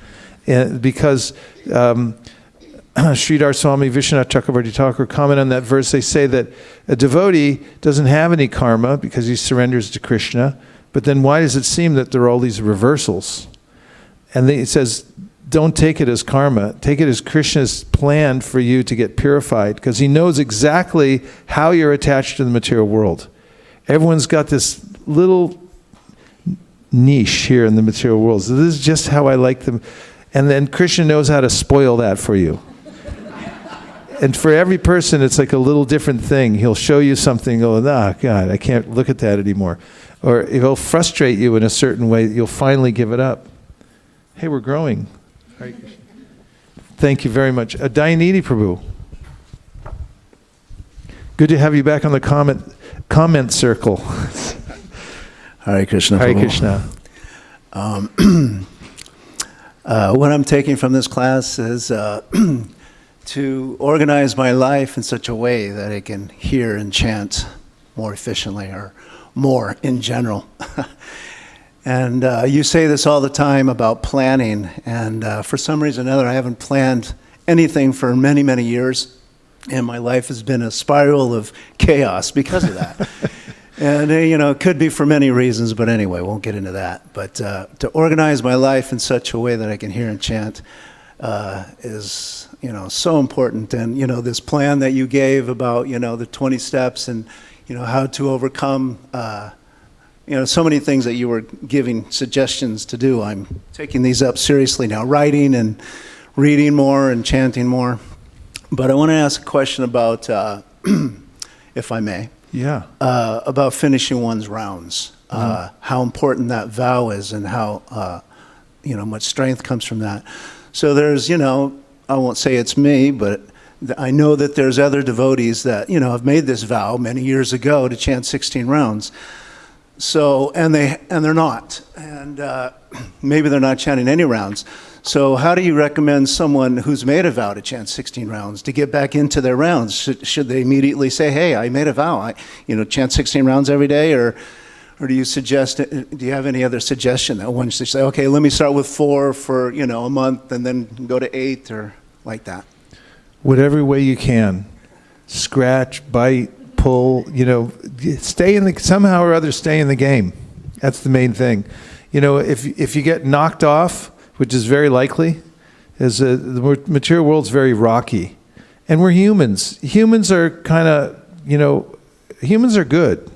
Because Sridhar Swami, Vishwanath Chakravarti Thakur comment on that verse. They say that a devotee doesn't have any karma because he surrenders to Krishna, but then why does it seem that there are all these reversals? And it says, don't take it as karma. Take it as Krishna's plan for you to get purified, because he knows exactly how you're attached to the material world. Everyone's got this little niche here in the material world. So this is just how I like them. And then Krishna knows how to spoil that for you. And for every person, it's like a little different thing. He'll show you something, go, God, I can't look at that anymore. Or he'll frustrate you in a certain way that you'll finally give it up. Hey, we're growing. Thank you very much. Dayanidhi Prabhu. Good to have you back on the comment circle. Hare Krishna. Hare Krishna. What I'm taking from this class is to organize my life in such a way that I can hear and chant more efficiently, or more in general. And you say this all the time about planning, and for some reason or another, I haven't planned anything for many, many years, and my life has been a spiral of chaos because of that. And it could be for many reasons, but anyway, won't get into that. But to organize my life in such a way that I can hear and chant is so important. And this plan that you gave about the 20 steps and how to overcome so many things that you were giving suggestions to do. I'm taking these up seriously now, writing and reading more and chanting more. But I want to ask a question about, if I may. Yeah. About finishing one's rounds. how important that vow is and how much strength comes from that. So there's, I won't say it's me, but I know that there's other devotees that, have made this vow many years ago to chant 16 rounds. So, and they're not, and maybe they're not chanting any rounds. So how do you recommend someone who's made a vow to chant 16 rounds to get back into their rounds? Should they immediately say, hey, I made a vow, chant 16 rounds every day, or do you suggest, do you have any other suggestion that one should say, okay, let me start with 4 for, a month and then go to 8 or like that? Whatever way you can. Scratch, bite, pull, somehow or other stay in the game. That's the main thing. If you get knocked off, which is very likely, is the material world's very rocky. And we're humans. Humans are kind of, humans are good.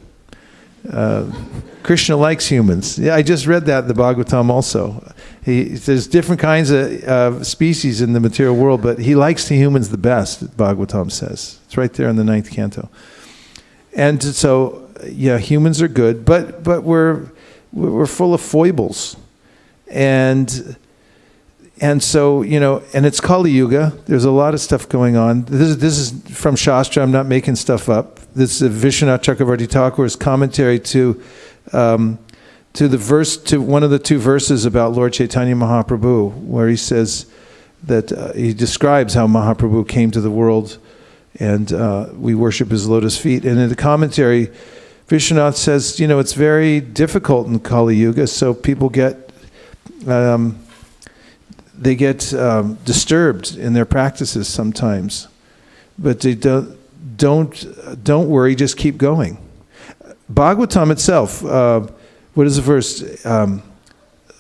Krishna likes humans. Yeah, I just read that in the Bhagavatam also. There's different kinds of species in the material world, but he likes the humans the best, Bhagavatam says. It's right there in the 9th canto. And so, yeah, humans are good, but we're full of foibles. And so, and it's Kali Yuga. There's a lot of stuff going on. This is from Shastra. I'm not making stuff up. This is Vishwanath Chakravarti Thakur's commentary to one of the 2 verses about Lord Chaitanya Mahaprabhu, where he says that he describes how Mahaprabhu came to the world and we worship his lotus feet. And in the commentary, Vishwanath says, it's very difficult in Kali Yuga, so people get disturbed in their practices sometimes, but they don't worry, just keep going. Bhagavatam itself, what is the verse?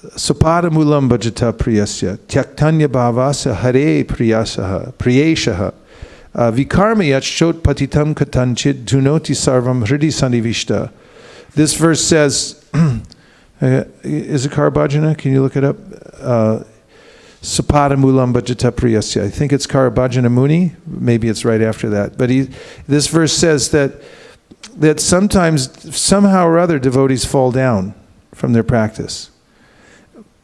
Sapada mulam bhajata priyasya tyaktanya bhavasa hare priyeshaha vikarma yachot patitam katanchit dhunoti sarvam hridi sanivishta. This verse says, is it Karabhajana? Can you look it up? Sapada mulam bhajata priyasya. I think it's Karabhajana Muni. Maybe it's right after that. But this verse says that sometimes, somehow or other, devotees fall down from their practice.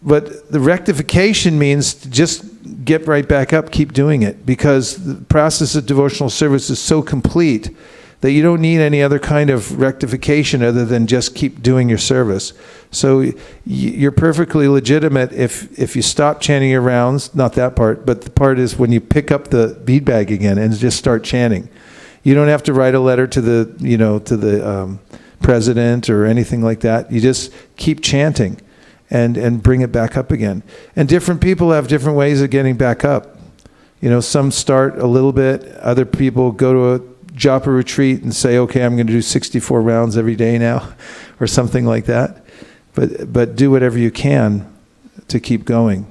But the rectification means to just get right back up, keep doing it, because the process of devotional service is so complete that you don't need any other kind of rectification other than just keep doing your service. So you're perfectly legitimate if you stop chanting your rounds, not that part, but the part is when you pick up the bead bag again and just start chanting. You don't have to write a letter to the president or anything like that. You just keep chanting and bring it back up again. And different people have different ways of getting back up. Some start a little bit. Other people go to a japa retreat and say, okay, I'm going to do 64 rounds every day now, or something like that. But do whatever you can to keep going.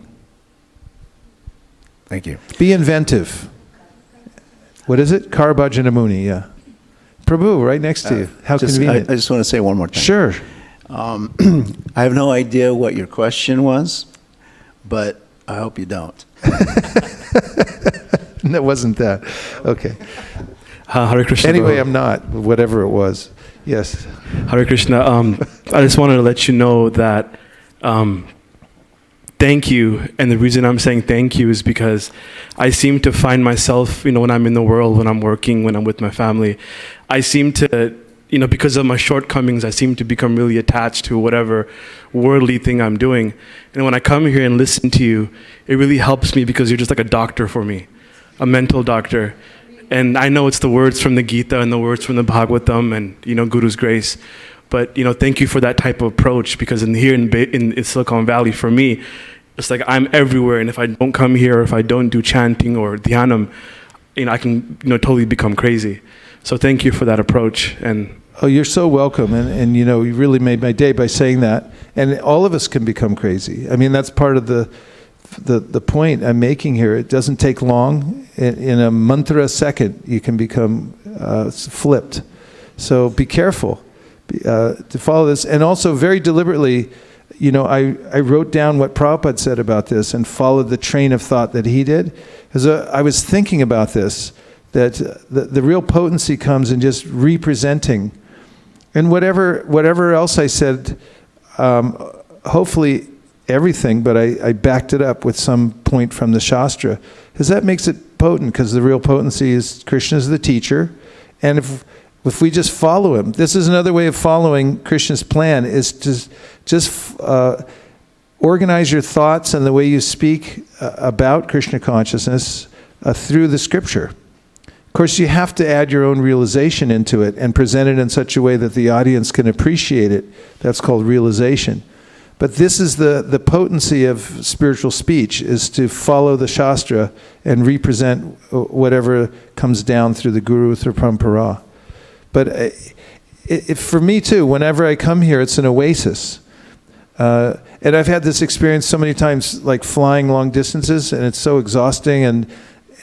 Thank you. Be inventive. What is it? Karabhajana Muni, yeah. Prabhu, right next to you. How convenient. I just want to say one more thing. Sure. I have no idea what your question was, but I hope you don't. That wasn't that. Okay. Hare Krishna. Anyway, I'm not, whatever it was. Yes. Hare Krishna. I just wanted to let you know that thank you. And the reason I'm saying thank you is because I seem to find myself, when I'm in the world, when I'm working, when I'm with my family, I seem to, because of my shortcomings, I seem to become really attached to whatever worldly thing I'm doing. And when I come here and listen to you, it really helps me because you're just like a doctor for me, a mental doctor. And I know it's the words from the Gita and the words from the Bhagavatam and, Guru's grace. But, thank you for that type of approach, because here in Silicon Valley, for me, it's like I'm everywhere. And if I don't come here, or if I don't do chanting or dhyanam, I can, totally become crazy. So thank you for that approach. And oh, you're so welcome. And you really made my day by saying that. And all of us can become crazy. I mean, that's part of the point I'm making here. It doesn't take long. In a mantra second, you can become flipped. So be careful to follow this. And also very deliberately, I wrote down what Prabhupada said about this and followed the train of thought that he did. Because I was thinking about this, that the real potency comes in just representing And whatever else I said, hopefully everything, but I backed it up with some point from the Shastra, because that makes it potent, because the real potency is Krishna's the teacher, and if we just follow him, this is another way of following Krishna's plan, is to just organize your thoughts and the way you speak about Krishna consciousness through the scripture. Of course, you have to add your own realization into it and present it in such a way that the audience can appreciate it. That's called realization. But this is the potency of spiritual speech, is to follow the Shastra and represent whatever comes down through the Guru, through Parampara. But for me too, whenever I come here, it's an oasis. And I've had this experience so many times, like flying long distances, and it's so exhausting and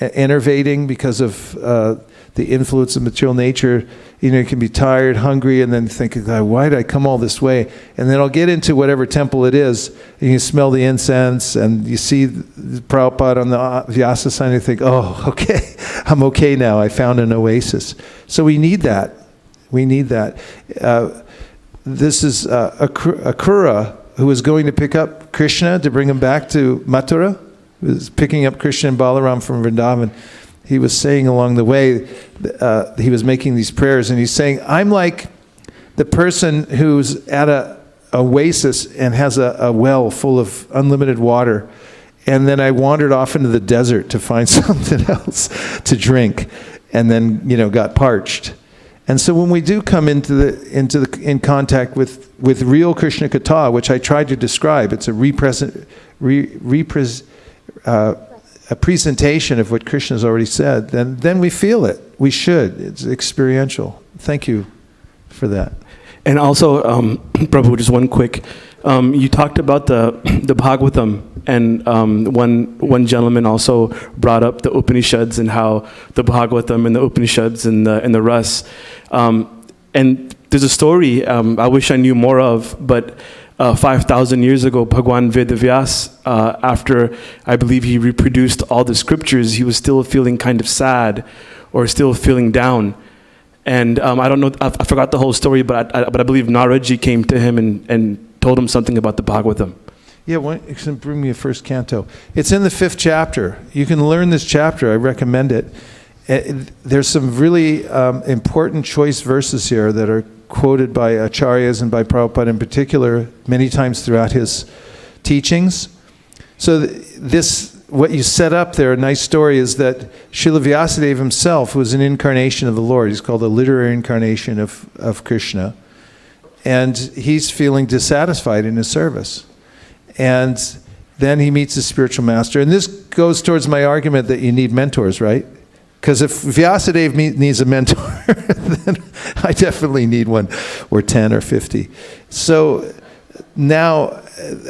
enervating because of the influence of material nature. You know, you can be tired, hungry, and then think, why did I come all this way? And then I'll get into whatever temple it is, and you smell the incense, and you see the Prabhupada on the Vyasa sign, and you think, oh, okay, I'm okay now. I found an oasis. So we need that. We need that. This is Akrura, who was going to pick up Krishna to bring him back to Mathura. He was picking up Krishna and Balaram from Vrindavan. He was saying along the way, he was making these prayers, and he's saying, I'm like the person who's at a oasis and has a well full of unlimited water, and then I wandered off into the desert to find something else to drink, and then, you know, got parched. And so when we do come in contact with real Krishna Katha, which I tried to describe, it's a presentation of what Krishna has already said, then we feel it. We should. It's experiential. Thank you for that. And also, Prabhu, just one quick, you talked about the Bhagavatam, and one gentleman also brought up the Upanishads and how the Bhagavatam and the Upanishads and the Ras. And there's a story I wish I knew more of, but 5,000 years ago, Bhagwan Vedavyas, after I believe he reproduced all the scriptures, he was still feeling kind of sad or still feeling down. And I don't know, I forgot the whole story, but I believe Naraji came to him and told him something about the Bhagavatam. Yeah, you can bring me a first canto. It's in the 5th chapter. You can learn this chapter. I recommend it. There's some really important choice verses here that are quoted by acharyas and by Prabhupada in particular many times throughout his teachings. So what you set up there, a nice story, is that Srila Vyasadeva himself was an incarnation of the Lord. He's called a literary incarnation of Krishna. And he's feeling dissatisfied in his service. And then he meets his spiritual master. And this goes towards my argument that you need mentors, right? Because if Vyasadeva needs a mentor, then I definitely need one, or 10 or 50. So now,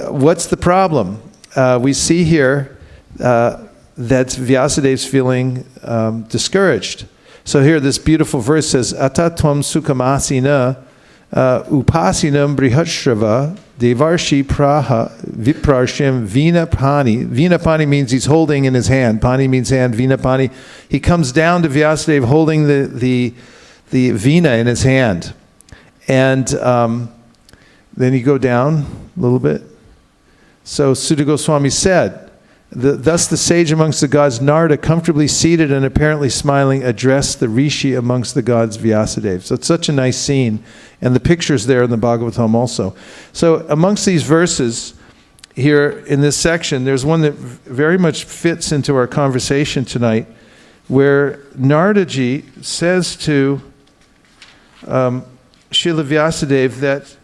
what's the problem? We see here that Vyasadeva's feeling discouraged. So here, this beautiful verse says, Ata tvam sukhamasina upasinam brihatshrava devarshi praha viprarshim vina pani. Vina pani means he's holding in his hand. Pani means hand. Vina pani. He comes down to Vyasadeva holding the vina in his hand. And then you go down a little bit. So Sutta Goswami said, thus the sage amongst the gods, Narada, comfortably seated and apparently smiling, addressed the rishi amongst the gods, Vyasadeva. So it's such a nice scene. And the picture's there in the Bhagavatam also. So amongst these verses here in this section, there's one that very much fits into our conversation tonight, where Naradaji says to Srila Vyasadeva that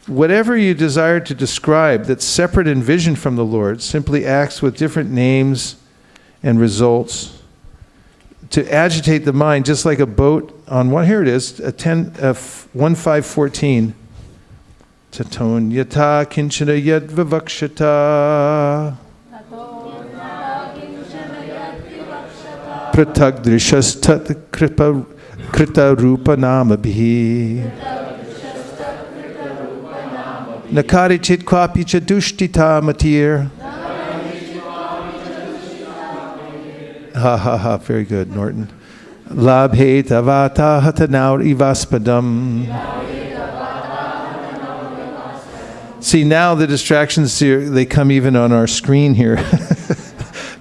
whatever you desire to describe that's separate in vision from the Lord simply acts with different names and results to agitate the mind, just like a boat on one. Here it is, 1.5.14. Taton yata kinchana yad vivakshata pratag drishas tat krita rupa namabhi nakari chit kwapi chadushtita matir. Ha ha ha, very good, Norton. Labhe tavata hatanaur ivaspadam See, now the distractions here, they come even on our screen here.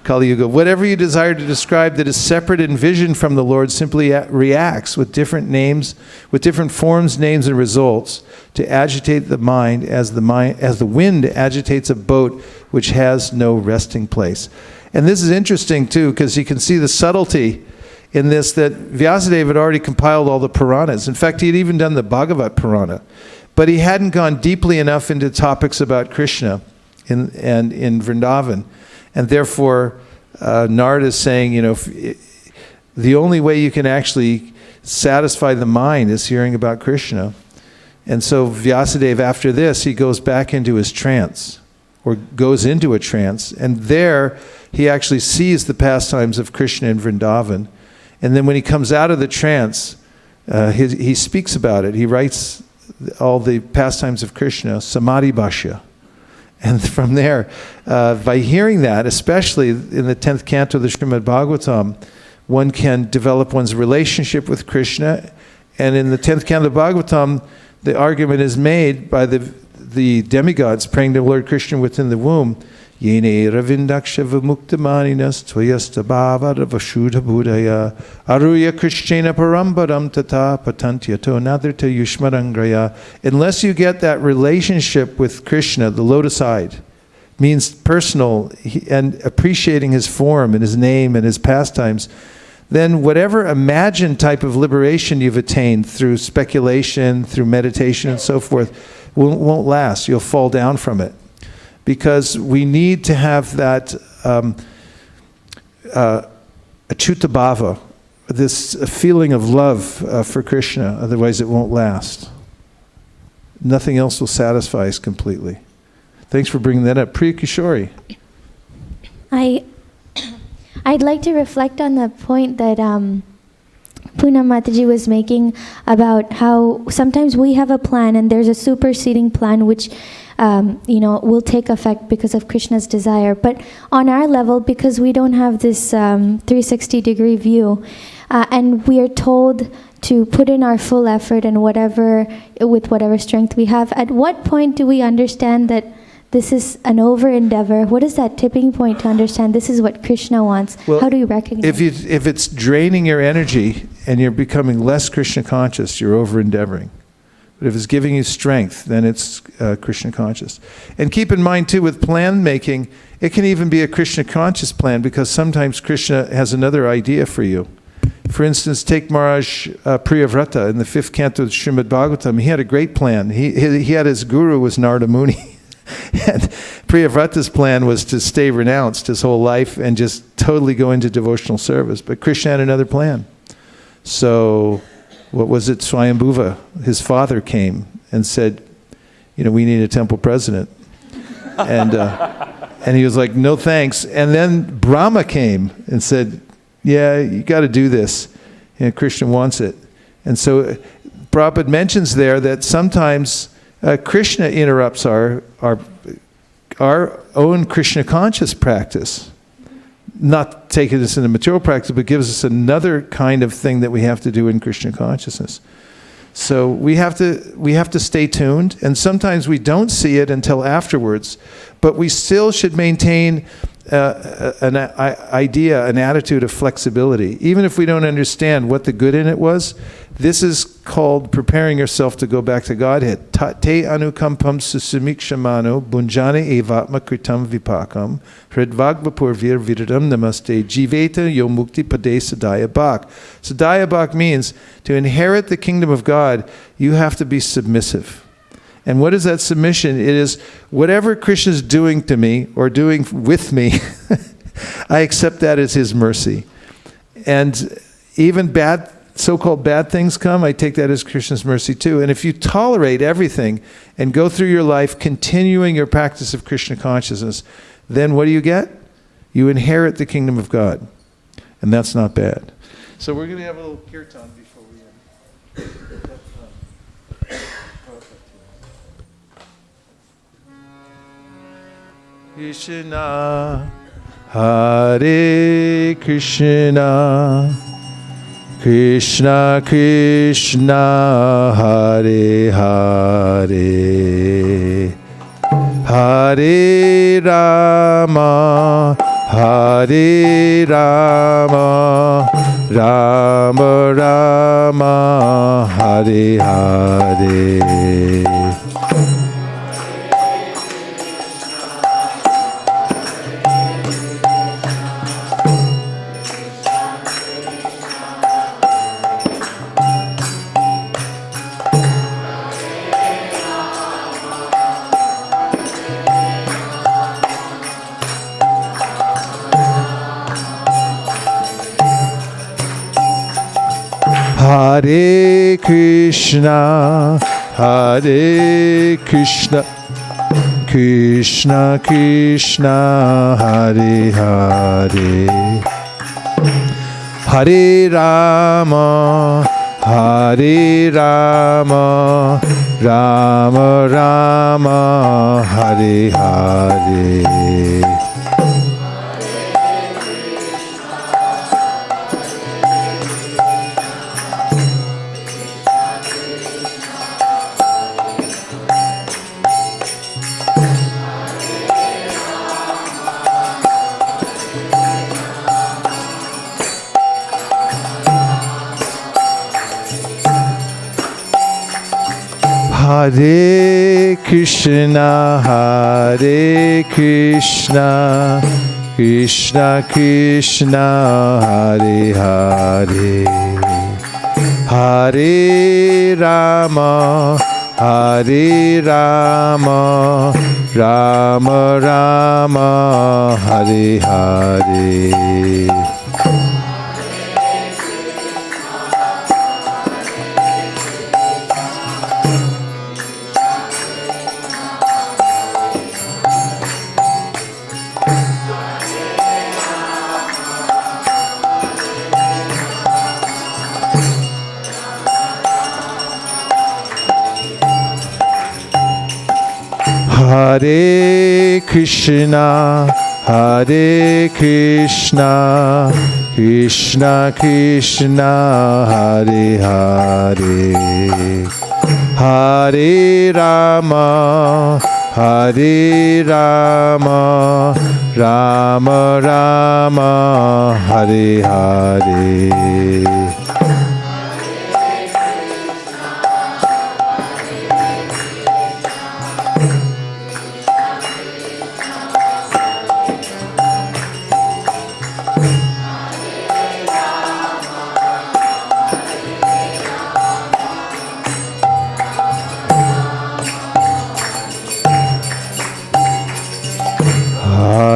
Kali Yuga. Whatever you desire to describe that is separate in vision from the Lord simply reacts with different names, with different forms, names, and results to agitate the mind as the wind agitates a boat which has no resting place. And this is interesting too, because you can see the subtlety in this, that Vyasadeva had already compiled all the Puranas. In fact, he had even done the Bhagavad Purana. But he hadn't gone deeply enough into topics about Krishna in Vrindavan. And therefore, Narada is saying, the only way you can actually satisfy the mind is hearing about Krishna. And so Vyasadeva, after this, he goes back into his trance, or goes into a trance. And there, he actually sees the pastimes of Krishna in Vrindavan. And then when he comes out of the trance, he speaks about it. He writes all the pastimes of Krishna, Samadhi Bhashya. And from there, by hearing that, especially in the 10th canto of the Srimad Bhagavatam, one can develop one's relationship with Krishna. And in the 10th canto of Bhagavatam, the argument is made by the demigods praying to Lord Krishna within the womb, Yene ravindaksha vimuktamaninas tvayasta bhava ravashudha budaya aruya krishnena parambaram tata patantyato nadirta yushmarangraya. Unless you get that relationship with Krishna, the lotus eyed, means personal and appreciating his form and his name and his pastimes, then whatever imagined type of liberation you've attained through speculation, through meditation and so forth, won't last. You'll fall down from it. Because we need to have that achuta bhava, this feeling of love for Krishna, otherwise it won't last. Nothing else will satisfy us completely. Thanks for bringing that up. Priya Kishori. I'd like to reflect on the point that Poonam Mataji was making about how sometimes we have a plan and there's a superseding plan which will take effect because of Krishna's desire. But on our level, because we don't have this 360-degree view, and we are told to put in our full effort and with whatever strength we have, at what point do we understand that this is an over-endeavor? What is that tipping point to understand this is what Krishna wants? Well, how do we recognize if it's draining your energy and you're becoming less Krishna conscious, you're over-endeavoring. But if it's giving you strength, then it's Krishna conscious. And keep in mind too, with plan making, it can even be a Krishna conscious plan, because sometimes Krishna has another idea for you. For instance, take Maharaj Priyavrata in the 5th canto of Srimad Bhagavatam. He had a great plan. He had his guru was Narada Muni. And Priyavrata's plan was to stay renounced his whole life and just totally go into devotional service. But Krishna had another plan. So what was it? Swayambhuva, his father, came and said, we need a temple president. And he was like, no thanks. And then Brahma came and said, yeah, you got to do this. Krishna wants it. And so Prabhupada mentions there that sometimes Krishna interrupts our own Krishna conscious practice. Not taking us into material practice, but gives us another kind of thing that we have to do in Krishna consciousness. So we have to stay tuned, and sometimes we don't see it until afterwards, but we still should maintain an attitude of flexibility. Even if we don't understand what the good in it was, this is called preparing yourself to go back to Godhead. Te anukampam susumikshamano bunjane evatma kritam vipakam hridvagvapurvir viradam namaste jiveta yomukti pade sadaya bhak. Sadaya bhak means to inherit the kingdom of God, you have to be submissive. And what is that submission? It is whatever Krishna is doing to me or doing with me, I accept that as his mercy. And even so-called bad things come, I take that as Krishna's mercy too. And if you tolerate everything and go through your life continuing your practice of Krishna consciousness, then what do you get? You inherit the kingdom of God. And that's not bad. So we're going to have a little kirtan before we end. Krishna, Hare Krishna, Krishna Krishna, Hare Hare, Hare Rama, Hare Rama, Rama Rama, Hare Hare. Hare Krishna, Hare Krishna, Krishna Krishna, Hare Hare. Hare Rama, Hare Rama, Rama Rama, Hare Hare. Hare Krishna, Hare Krishna, Krishna Krishna, Hare Hare. Hare Rama, Hare Rama, Rama Rama, Hare Hare. Hare Krishna, Hare Krishna, Krishna Krishna, Hare Hare. Hare Rama, Hare Rama, Rama Rama, Hare Hare.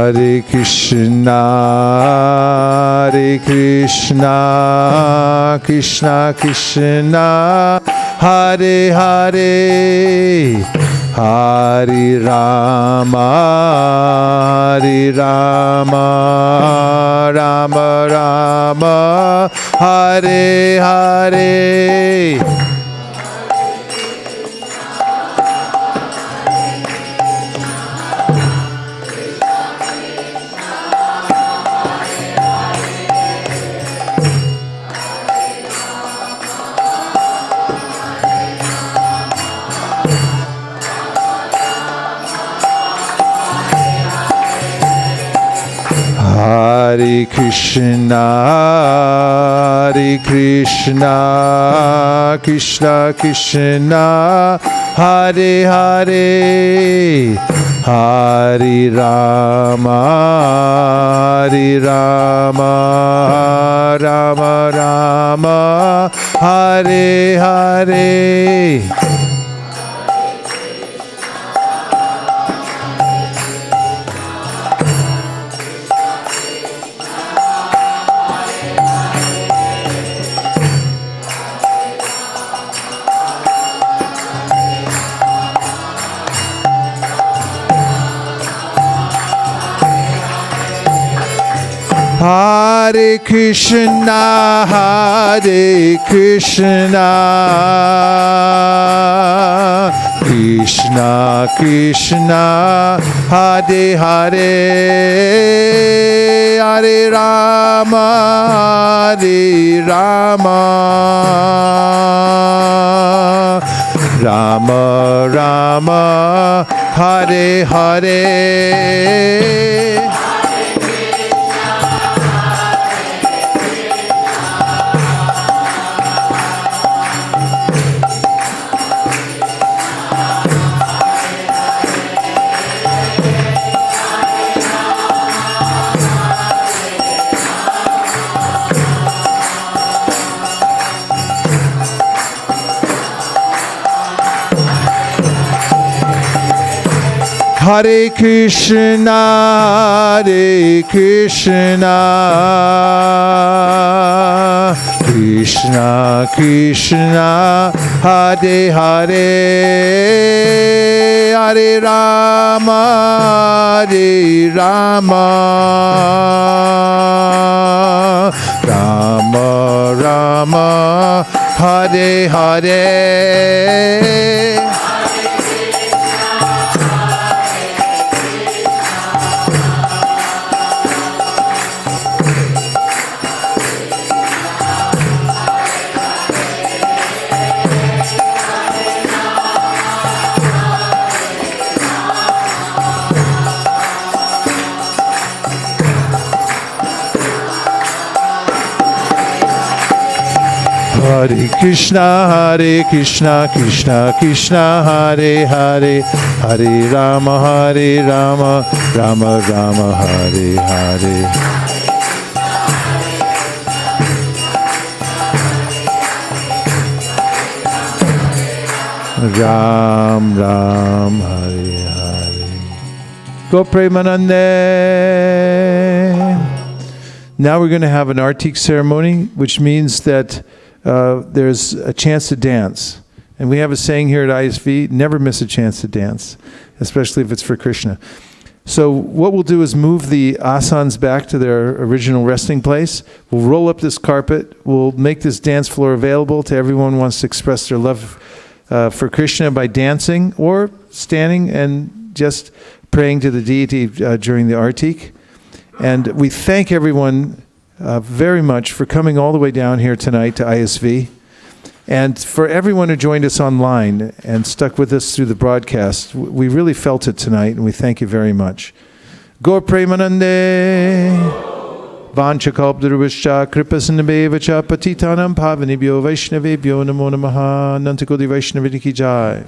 Hare Krishna, Hare Krishna, Krishna Krishna, Hare Hare. Hare Rama, Hare Rama, Rama Rama, Hare Hare. Hare Krishna, Hare Krishna, Krishna Krishna, Hare Hare. Hare Rama, Hare Rama, Rama Rama, Hare Hare. Hare Krishna, Hare Krishna, Krishna Krishna, Hare Hare. Hare Rama, Hare Rama, Rama Rama Hare Hare Hare Krishna, Krishna Krishna, Hare Hare, Hare Rama, Rama Rama, Hare Hare. Hare Krishna, Krishna Krishna, Hare Hare, Hare Rama, Rama Rama, Hare Hare. Ram Ram, Hare Hare. Go Premanande. Now we're going to have an Artik ceremony, which means that there's a chance to dance. And we have a saying here at ISV, never miss a chance to dance, especially if it's for Krishna. So what we'll do is move the asanas back to their original resting place. We'll roll up this carpet. We'll make this dance floor available to everyone who wants to express their love for Krishna by dancing or standing and just praying to the deity during the Artik. And we thank everyone very much for coming all the way down here tonight to ISV, and for everyone who joined us online and stuck with us through the broadcast. We really felt it tonight, and we thank you very much. Gaur Premanande Vancha Kalpdarvishcha Kripasanabhevacha Patitanam Pavanibhyo Vaishnavebhyo Namo Namaha Nantakodi Vaishnaviti Ki Jai.